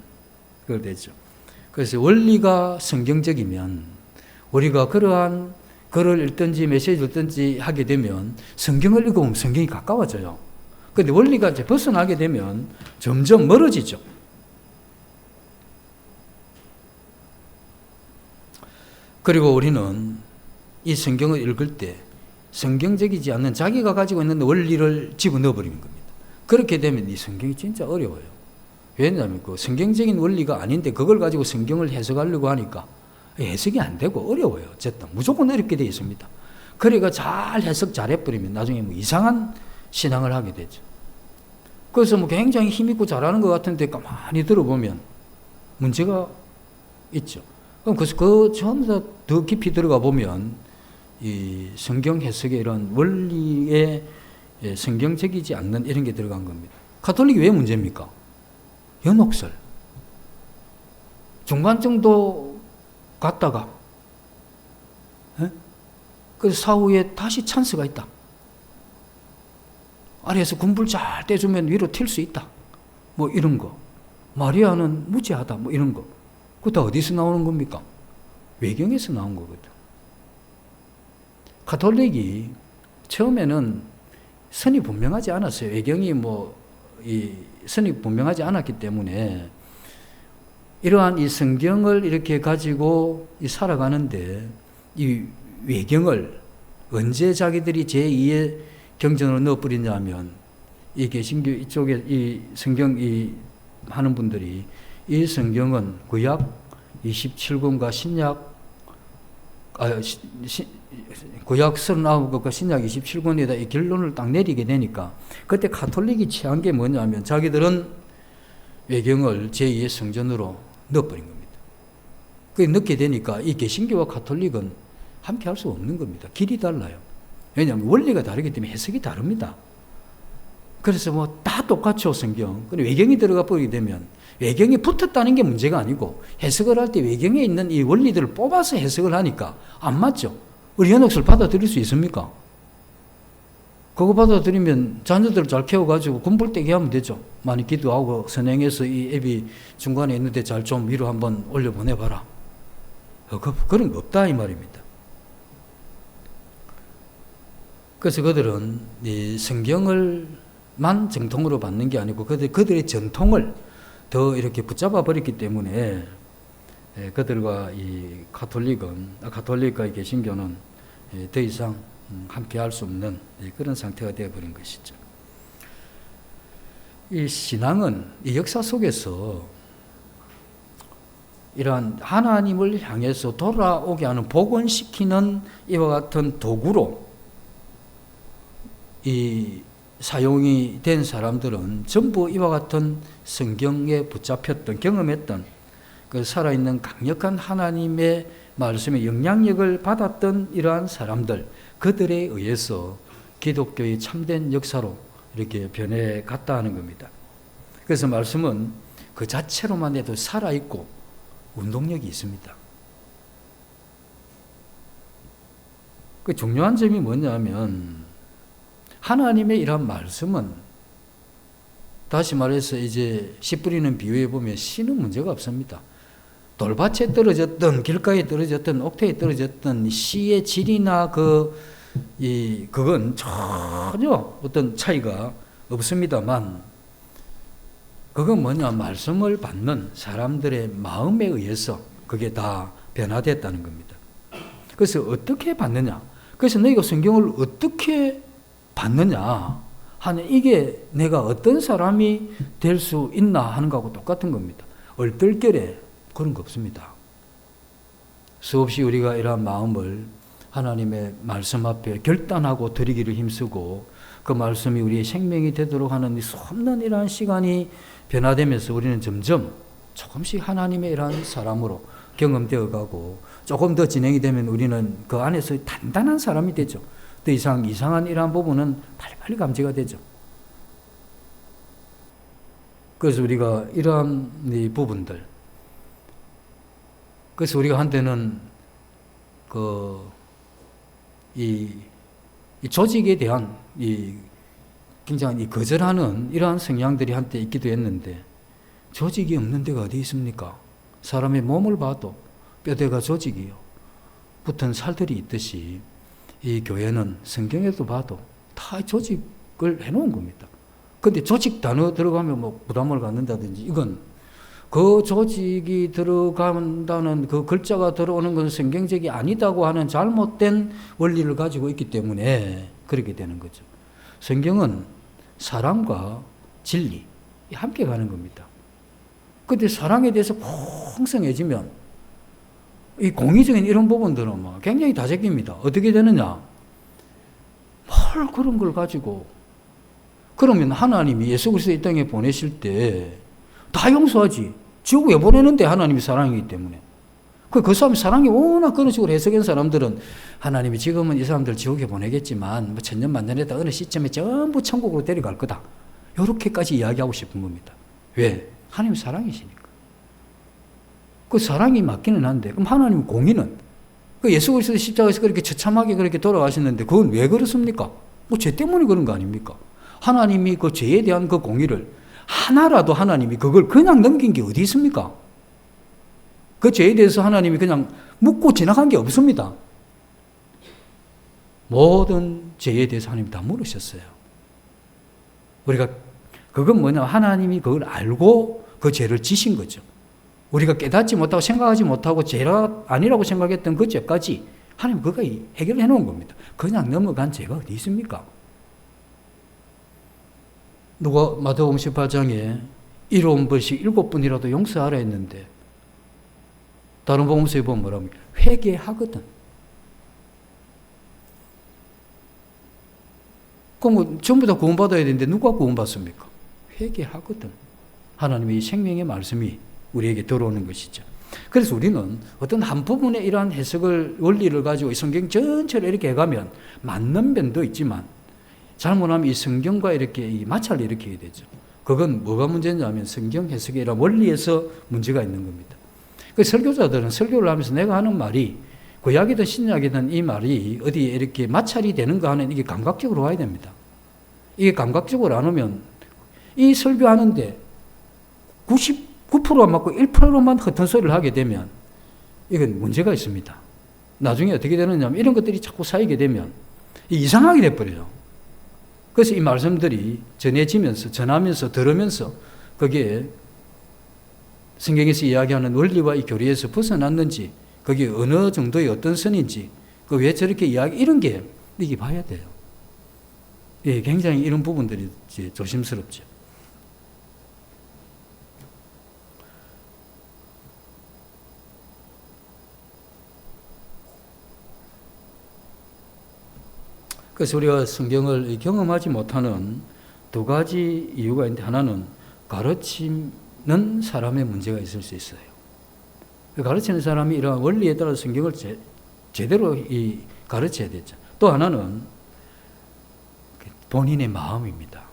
그걸 되죠. 그래서 원리가 성경적이면 우리가 그러한 글을 읽든지 메시지를 읽든지 하게 되면 성경을 읽으면 성경이 가까워져요. 그런데 원리가 이제 벗어나게 되면 점점 멀어지죠. 그리고 우리는 이 성경을 읽을 때 성경적이지 않는 자기가 가지고 있는 원리를 집어넣어 버리는 겁니다. 그렇게 되면 이 성경이 진짜 어려워요. 왜냐하면 그 성경적인 원리가 아닌데 그걸 가지고 성경을 해석하려고 하니까 해석이 안 되고 어려워요. 어쨌든 무조건 어렵게 되어 있습니다. 그러니까 잘 해석 잘 해버리면 나중에 뭐 이상한 신앙을 하게 되죠. 그래서 뭐 굉장히 힘있고 잘하는 것 같은데 가만히 들어보면 문제가 있죠. 그럼 그래서 그 전부 더 깊이 들어가 보면 이 성경 해석의 이런 원리에 성경적이지 않는 이런 게 들어간 겁니다. 가톨릭이 왜 문제입니까? 연옥설. 중간 정도 갔다가 그래서 사후에 다시 찬스가 있다. 아래에서 군불 잘 떼주면 위로 튈 수 있다. 뭐 이런 거. 마리아는 무죄하다. 뭐 이런 거. 그거 다 어디서 나오는 겁니까? 외경에서 나온 거거든. 가톨릭이 처음에는 선이 분명하지 않았어요. 외경이 선이 분명하지 않았기 때문에 이러한 이 성경을 이렇게 가지고 살아가는데 이 외경을 언제 자기들이 제2의 경전으로 넣어버리냐면 이 개신교 이쪽에 이 성경 하는 분들이 이 성경은 구약 27권과 신약 구약 39권과 신약 27권에다 이 결론을 딱 내리게 되니까 그때 가톨릭이 취한 게 뭐냐면 자기들은 외경을 제2의 성전으로 넣어버린 겁니다. 그게 넣게 되니까 이 개신교와 가톨릭은 함께 할 수 없는 겁니다. 길이 달라요. 왜냐하면 원리가 다르기 때문에 해석이 다릅니다. 그래서 뭐 다 똑같죠, 성경. 근데 외경이 들어가 버리게 되면 외경이 붙었다는 게 문제가 아니고 해석을 할 때 외경에 있는 이 원리들을 뽑아서 해석을 하니까 안 맞죠. 우리 연옥설 받아들일 수 있습니까? 그거 받아들이면 자녀들을 잘 키워가지고 군불대기 하면 되죠. 많이 기도하고 선행해서 이 애비 중간에 있는데 잘 좀 위로 한번 올려보내봐라. 그런 거 없다 이 말입니다. 그래서 그들은 이 성경을만 정통으로 받는 게 아니고 그들의 전통을 더 이렇게 붙잡아 버렸기 때문에 그들과 이 가톨릭과 이 개신교는 더 이상 함께 할 수 없는 그런 상태가 되어버린 것이죠. 이 신앙은 이 역사 속에서 이러한 하나님을 향해서 돌아오게 하는 복원시키는 이와 같은 도구로 이 사용이 된 사람들은 전부 이와 같은 성경에 붙잡혔던 경험했던 그 살아있는 강력한 하나님의 말씀의 영향력을 받았던 이러한 사람들 그들에 의해서 기독교의 참된 역사로 이렇게 변해갔다 하는 겁니다. 그래서 말씀은 그 자체로만 해도 살아있고 운동력이 있습니다. 그 중요한 점이 뭐냐면 하나님의 이러한 말씀은 다시 말해서 이제 씨 뿌리는 비유에 보면 씨는 문제가 없습니다. 돌밭에 떨어졌던 길가에 떨어졌던 옥토에 떨어졌던 씨의 질이나 그건 전혀 어떤 차이가 없습니다만 그건 뭐냐 말씀을 받는 사람들의 마음에 의해서 그게 다 변화됐다는 겁니다. 그래서 어떻게 받느냐? 그래서 너희가 성경을 어떻게 받느냐 하는 이게 내가 어떤 사람이 될 수 있나 하는 거하고 똑같은 겁니다. 얼떨결에 그런 거 없습니다. 수없이 우리가 이러한 마음을 하나님의 말씀 앞에 결단하고 드리기를 힘쓰고 그 말씀이 우리의 생명이 되도록 하는 이 수없는 이러한 시간이 변화되면서 우리는 점점 조금씩 하나님의 이러한 사람으로 경험되어 가고 조금 더 진행이 되면 우리는 그 안에서 단단한 사람이 되죠. 더 이상 이상한 이러한 부분은 빨리빨리 감지가 되죠. 그래서 우리가 이러한 이 부분들 그래서 우리가 한때는 이 조직에 대한 굉장히 거절하는 이러한 성향들이 한때 있기도 했는데 조직이 없는 데가 어디 있습니까? 사람의 몸을 봐도 뼈대가 조직이요. 붙은 살들이 있듯이 이 교회는 성경에도 봐도 다 조직을 해놓은 겁니다. 근데 조직 단어 들어가면 뭐 부담을 갖는다든지 이건 그 조직이 들어간다는 그 글자가 들어오는 건 성경적이 아니다고 하는 잘못된 원리를 가지고 있기 때문에 그렇게 되는 거죠. 성경은 사랑과 진리 함께 가는 겁니다. 근데 사랑에 대해서 풍성해지면 이 공의적인 이런 부분들은 뭐 굉장히 다재깁니다. 어떻게 되느냐? 뭘 그런 걸 가지고 그러면 하나님이 예수 그리스도 이 땅에 보내실 때 다 용서하지. 지옥 왜 보내는데? 하나님이 사랑이기 때문에. 그 사람이 사랑이 워낙 그런 식으로 해석한 사람들은 하나님이 지금은 이 사람들 지옥에 보내겠지만 뭐 천년 만년에다 어느 시점에 전부 천국으로 데려갈 거다. 이렇게까지 이야기하고 싶은 겁니다. 왜? 하나님이 사랑이시니까. 그 사랑이 맞기는 한데 그럼 하나님 공의는 그 예수 그리스도 십자가에서 그렇게 처참하게 그렇게 돌아가셨는데 그건 왜 그렇습니까? 뭐 죄 때문에 그런 거 아닙니까? 하나님이 그 죄에 대한 그 공의를 하나라도 하나님이 그걸 그냥 넘긴 게 어디 있습니까? 그 죄에 대해서 하나님이 그냥 묻고 지나간 게 없습니다. 모든 죄에 대해서 하나님이 다 물으셨어요. 우리가 그건 뭐냐? 하나님이 그걸 알고 그 죄를 지신 거죠. 우리가 깨닫지 못하고 생각하지 못하고 죄가 아니라고 생각했던 그 죄까지 하나님 그거 해결해 놓은 겁니다. 그냥 넘어간 죄가 어디 있습니까? 누가 마태복음 18장에 이로운 벌씩 7번이라도 용서하라 했는데 다른 복음서에 보면 뭐라고 합니까? 회개하거든. 그럼 뭐 전부 다 구원받아야 되는데 누가 구원받습니까? 회개하거든. 하나님의 생명의 말씀이 우리에게 들어오는 것이죠. 그래서 우리는 어떤 한 부분의 이러한 해석을 원리를 가지고 이 성경 전체를 이렇게 해가면 맞는 면도 있지만 잘못하면 이 성경과 이렇게 이 마찰을 일으키게 되죠. 그건 뭐가 문제냐면 성경 해석이라 원리에서 문제가 있는 겁니다. 그 설교자들은 설교를 하면서 내가 하는 말이 구약이든 신약이든 이 말이 어디에 이렇게 마찰이 되는가 하는 이게 감각적으로 와야 됩니다. 이게 감각적으로 안 오면 이 설교하는데 99%안 맞고 1%만 허튼 소리를 하게 되면 이건 문제가 있습니다. 나중에 어떻게 되느냐면 이런 것들이 자꾸 쌓이게 되면 이상하게 돼버려요. 그래서 이 말씀들이 전해지면서 전하면서 들으면서 그게 성경에서 이야기하는 원리와 이 교리에서 벗어났는지 그게 어느 정도의 어떤 선인지 그 왜 저렇게 이야기 이런 게 이게 봐야 돼요. 예, 굉장히 이런 부분들이 조심스럽죠. 그래서 우리가 성경을 경험하지 못하는 두 가지 이유가 있는데 하나는 가르치는 사람의 문제가 있을 수 있어요. 가르치는 사람이 이러한 원리에 따라 성경을 제대로 가르쳐야 되죠. 또 하나는 본인의 마음입니다.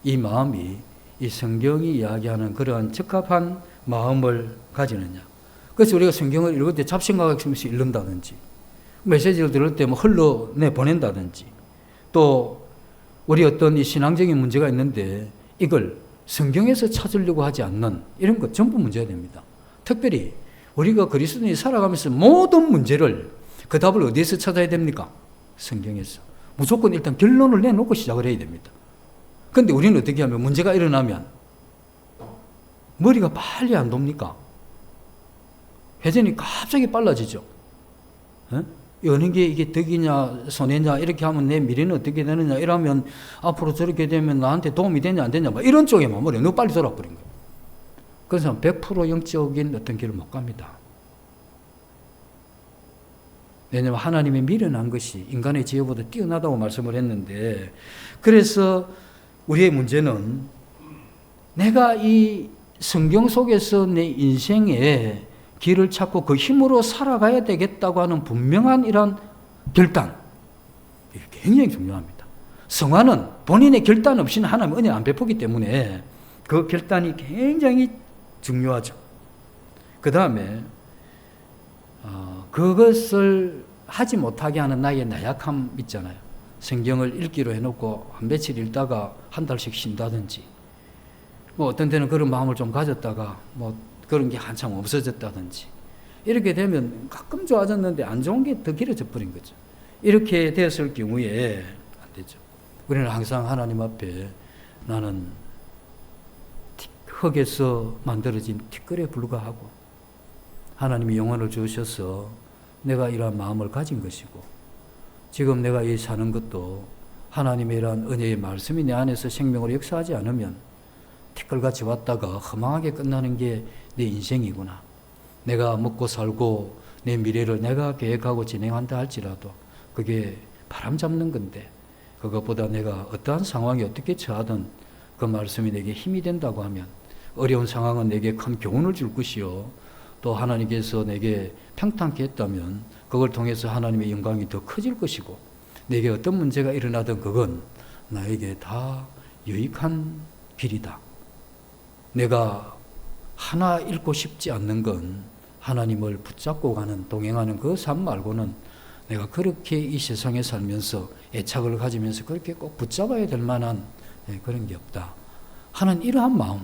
이 마음이 이 성경이 이야기하는 그러한 적합한 마음을 가지느냐. 그래서 우리가 성경을 읽을 때 잡생각하면서 읽는다든지 메시지를 들을 때 뭐 흘러내 보낸다든지 또 우리 어떤 이 신앙적인 문제가 있는데 이걸 성경에서 찾으려고 하지 않는 이런 것 전부 문제가 됩니다. 특별히 우리가 그리스도인이 살아가면서 모든 문제를 그 답을 어디에서 찾아야 됩니까? 성경에서. 무조건 일단 결론을 내놓고 시작을 해야 됩니다. 그런데 우리는 어떻게 하면 문제가 일어나면 머리가 빨리 안 돕니까? 회전이 갑자기 빨라지죠. 어느 게 이게 덕이냐 손해냐 이렇게 하면 내 미래는 어떻게 되느냐 이러면 앞으로 저렇게 되면 나한테 도움이 되냐 안 되냐 막 이런 쪽에만 머리가 너무 빨리 돌아버린 거예요. 그래서 100% 영적인 어떤 길을 못 갑니다. 왜냐하면 하나님이 미련한 것이 인간의 지혜보다 뛰어나다고 말씀을 했는데 그래서 우리의 문제는 내가 이 성경 속에서 내 인생에 길을 찾고 그 힘으로 살아가야 되겠다고 하는 분명한 이런 결단 이게 굉장히 중요합니다. 성화는 본인의 결단 없이는 하나님 은혜 안 베푸기 때문에 그 결단이 굉장히 중요하죠. 그 다음에 그것을 하지 못하게 하는 나의 나약함 있잖아요. 성경을 읽기로 해놓고 한 며칠 읽다가 한 달씩 쉰다든지 뭐 어떤 때는 그런 마음을 좀 가졌다가 뭐 그런 게 한참 없어졌다든지 이렇게 되면 가끔 좋아졌는데 안 좋은 게 더 길어져 버린 거죠. 이렇게 되었을 경우에 안 되죠. 우리는 항상 하나님 앞에 나는 흙에서 만들어진 티끌에 불과하고 하나님이 영혼을 주셔서 내가 이러한 마음을 가진 것이고 지금 내가 이 사는 것도 하나님의 이러한 은혜의 말씀이 내 안에서 생명으로 역사하지 않으면 티끌같이 왔다가 허망하게 끝나는 게 내 인생이구나. 내가 먹고 살고 내 미래를 내가 계획하고 진행한다 할지라도 그게 바람 잡는 건데 그것보다 내가 어떠한 상황에 어떻게 처하든 그 말씀이 내게 힘이 된다고 하면 어려운 상황은 내게 큰 교훈을 줄 것이요 또 하나님께서 내게 평탄케 했다면 그걸 통해서 하나님의 영광이 더 커질 것이고 내게 어떤 문제가 일어나든 그건 나에게 다 유익한 길이다. 내가 하나 잃고 싶지 않는 건 하나님을 붙잡고 가는 동행하는 그 삶 말고는 내가 그렇게 이 세상에 살면서 애착을 가지면서 그렇게 꼭 붙잡아야 될 만한 그런 게 없다 하는 이러한 마음,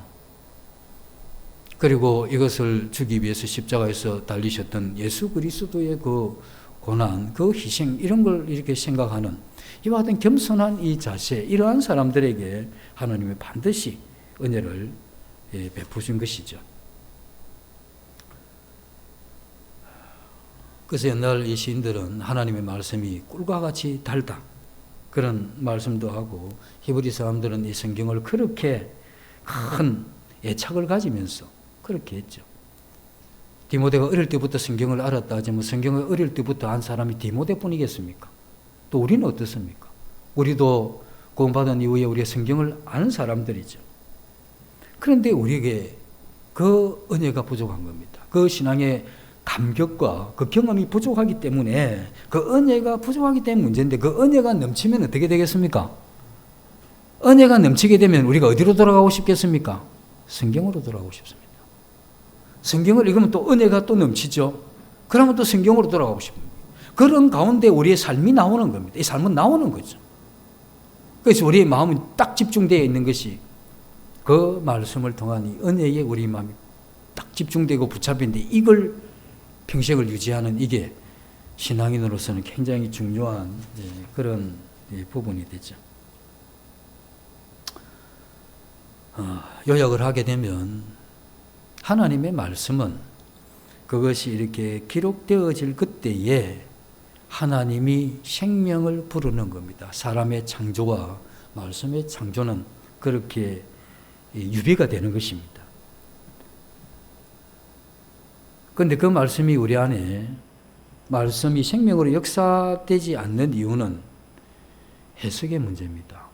그리고 이것을 주기 위해서 십자가에서 달리셨던 예수 그리스도의 그 고난, 그 희생, 이런 걸 이렇게 생각하는 이와 같은 겸손한 이 자세, 이러한 사람들에게 하나님이 반드시 은혜를 베푸신 것이죠. 그래서 옛날 이 시인들은 하나님의 말씀이 꿀과 같이 달다 그런 말씀도 하고, 히브리 사람들은 이 성경을 그렇게 큰 애착을 가지면서 그렇게 했죠. 디모데가 어릴 때부터 성경을 알았다 하지만 성경을 어릴 때부터 안 사람이 디모데뿐이겠습니까? 또 우리는 어떻습니까? 우리도 구원받은 이후에 우리의 성경을 아는 사람들이죠. 그런데 우리에게 그 은혜가 부족한 겁니다. 그 신앙의 감격과 그 경험이 부족하기 때문에, 그 은혜가 부족하기 때문에 문제인데, 그 은혜가 넘치면 어떻게 되겠습니까? 은혜가 넘치게 되면 우리가 어디로 돌아가고 싶겠습니까? 성경으로 돌아가고 싶습니다. 성경을 읽으면 또 은혜가 또 넘치죠. 그러면 또 성경으로 돌아가고 싶습니다. 그런 가운데 우리의 삶이 나오는 겁니다. 이 삶은 나오는 거죠. 그래서 우리의 마음은 딱 집중되어 있는 것이 그 말씀을 통한 이 은혜에 우리 마음이 딱 집중되고 붙잡힌데, 이걸 평생을 유지하는 이게 신앙인으로서는 굉장히 중요한 그런 부분이 되죠. 요약을 하게 되면 하나님의 말씀은 그것이 이렇게 기록되어질 그때에 하나님이 생명을 부르는 겁니다. 사람의 창조와 말씀의 창조는 그렇게 유비가 되는 것입니다. 그런데 그 말씀이 우리 안에, 말씀이 생명으로 역사되지 않는 이유는 해석의 문제입니다.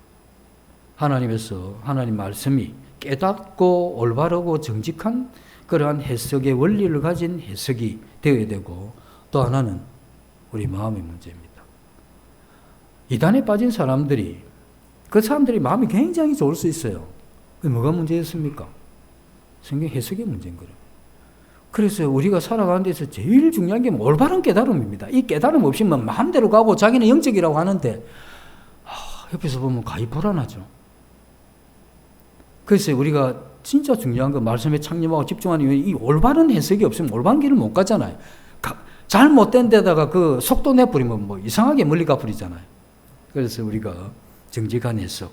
하나님 말씀이 깨닫고 올바르고 정직한 그러한 해석의 원리를 가진 해석이 되어야 되고, 또 하나는 우리 마음의 문제입니다. 이단에 빠진 사람들이, 그 사람들이 마음이 굉장히 좋을 수 있어요. 뭐가 문제였습니까? 성경 해석의 문제인 거예요. 그래서 우리가 살아가는 데서 제일 중요한 게 올바른 깨달음입니다. 이 깨달음 없이면 마음대로 가고 자기는 영적이라고 하는데 옆에서 보면 가히 불안하죠. 그래서 우리가 진짜 중요한 건 말씀에 창념하고 집중하는 이유는 이 올바른 해석이 없으면 올바른 길을 못 가잖아요. 잘못된 데다가 그 속도 내버리면 뭐 이상하게 멀리 가버리잖아요. 그래서 우리가 정직한 해석,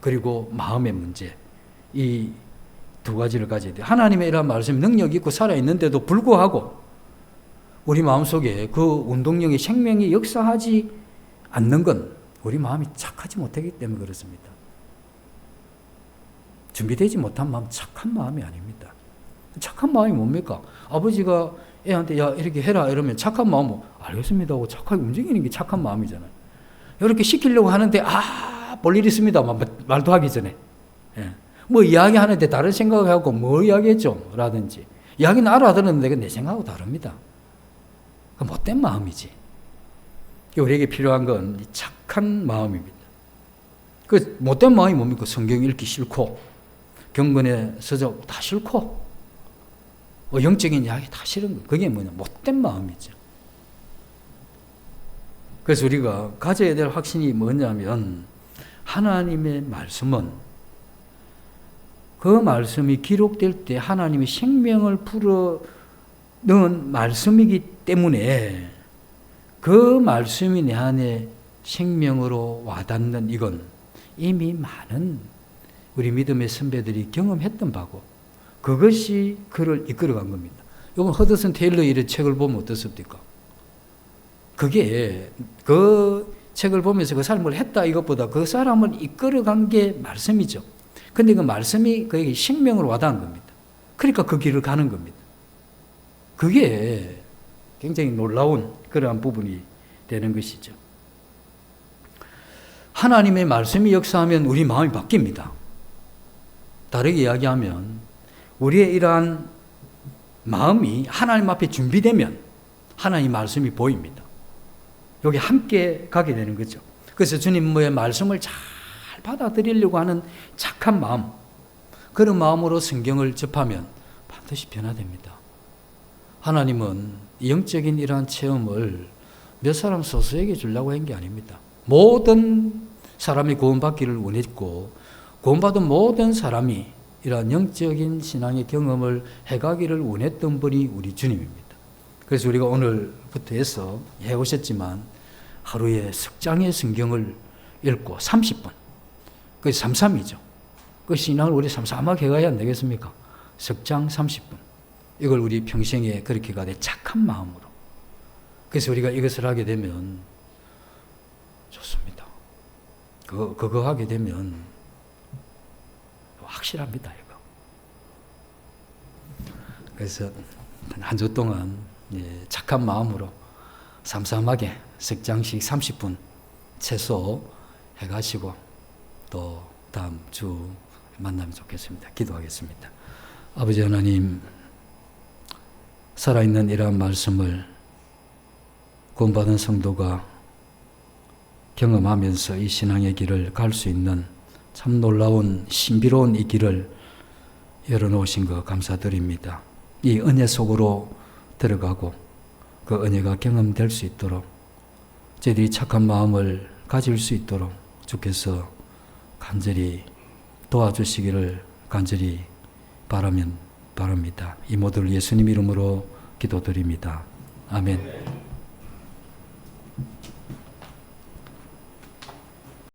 그리고 마음의 문제, 이 두 가지를 가져야 돼요. 하나님의 이러한 말씀이 능력이 있고 살아있는데도 불구하고 우리 마음속에 그 운동력이, 생명이 역사하지 않는 건 우리 마음이 착하지 못하기 때문에 그렇습니다. 준비되지 못한 마음, 착한 마음이 아닙니다. 착한 마음이 뭡니까? 아버지가 애한테 야 이렇게 해라 이러면 착한 마음은 알겠습니다 하고 착하게 움직이는 게 착한 마음이잖아요. 이렇게 시키려고 하는데 볼 일 있습니다 말도 하기 전에 뭐 이야기하는데 다른 생각을 하고 뭐 이야기했죠 라든지, 이야기는 알아들었는데 내 생각하고 다릅니다. 그 못된 마음이지. 우리에게 필요한 건 착한 마음입니다. 그 못된 마음이 뭡니까? 성경 읽기 싫고 경건의 서적 다 싫고 영적인 이야기 다 싫은 거. 그게 뭐냐? 못된 마음이죠. 그래서 우리가 가져야 될 확신이 뭐냐면, 하나님의 말씀은 그 말씀이 기록될 때 하나님이 생명을 불어넣은 말씀이기 때문에 그 말씀이 내 안에 생명으로 와닿는 이건 이미 많은 우리 믿음의 선배들이 경험했던 바고 그것이 그를 이끌어간 겁니다. 이건 허드슨 테일러의 이런 책을 보면 어떻습니까? 그게 그 책을 보면서 그 삶을 했다 이것보다 그 사람을 이끌어간 게 말씀이죠. 근데 그 말씀이 그에게 생명으로 와닿은 겁니다. 그러니까 그 길을 가는 겁니다. 그게 굉장히 놀라운 그러한 부분이 되는 것이죠. 하나님의 말씀이 역사하면 우리 마음이 바뀝니다. 다르게 이야기하면 우리의 이러한 마음이 하나님 앞에 준비되면 하나님 말씀이 보입니다. 여기 함께 가게 되는 거죠. 그래서 주님의 말씀을 잘 받아들이려고 하는 착한 마음, 그런 마음으로 성경을 접하면 반드시 변화됩니다. 하나님은 영적인 이러한 체험을 몇 사람 소수에게 주려고 한 게 아닙니다. 모든 사람이 구원받기를 원했고 구원받은 모든 사람이 이러한 영적인 신앙의 경험을 해가기를 원했던 분이 우리 주님입니다. 그래서 우리가 오늘부터 해서 해오셨지만 하루에 석 장의 성경을 읽고 30분, 그게 삼삼이죠. 그 신앙을 우리 삼삼하게 해가야 안 되겠습니까? 석 장 30분. 이걸 우리 평생에 그렇게 가되 착한 마음으로. 그래서 우리가 이것을 하게 되면 좋습니다. 그거 하게 되면 확실합니다, 이거. 그래서 한 주 동안 착한 마음으로 삼삼하게 석 장씩 30분 최소 해가시고 또 다음 주 만나면 좋겠습니다. 기도하겠습니다. 아버지 하나님, 살아있는 이러한 말씀을 구원받은 성도가 경험하면서 이 신앙의 길을 갈 수 있는 참 놀라운 신비로운 이 길을 열어놓으신 것 감사드립니다. 이 은혜 속으로 들어가고 그 은혜가 경험될 수 있도록 저희들이 착한 마음을 가질 수 있도록 주께서 간절히 도와주시기를 간절히 바랍니다. 이 모든 예수님 이름으로 기도드립니다. 아멘.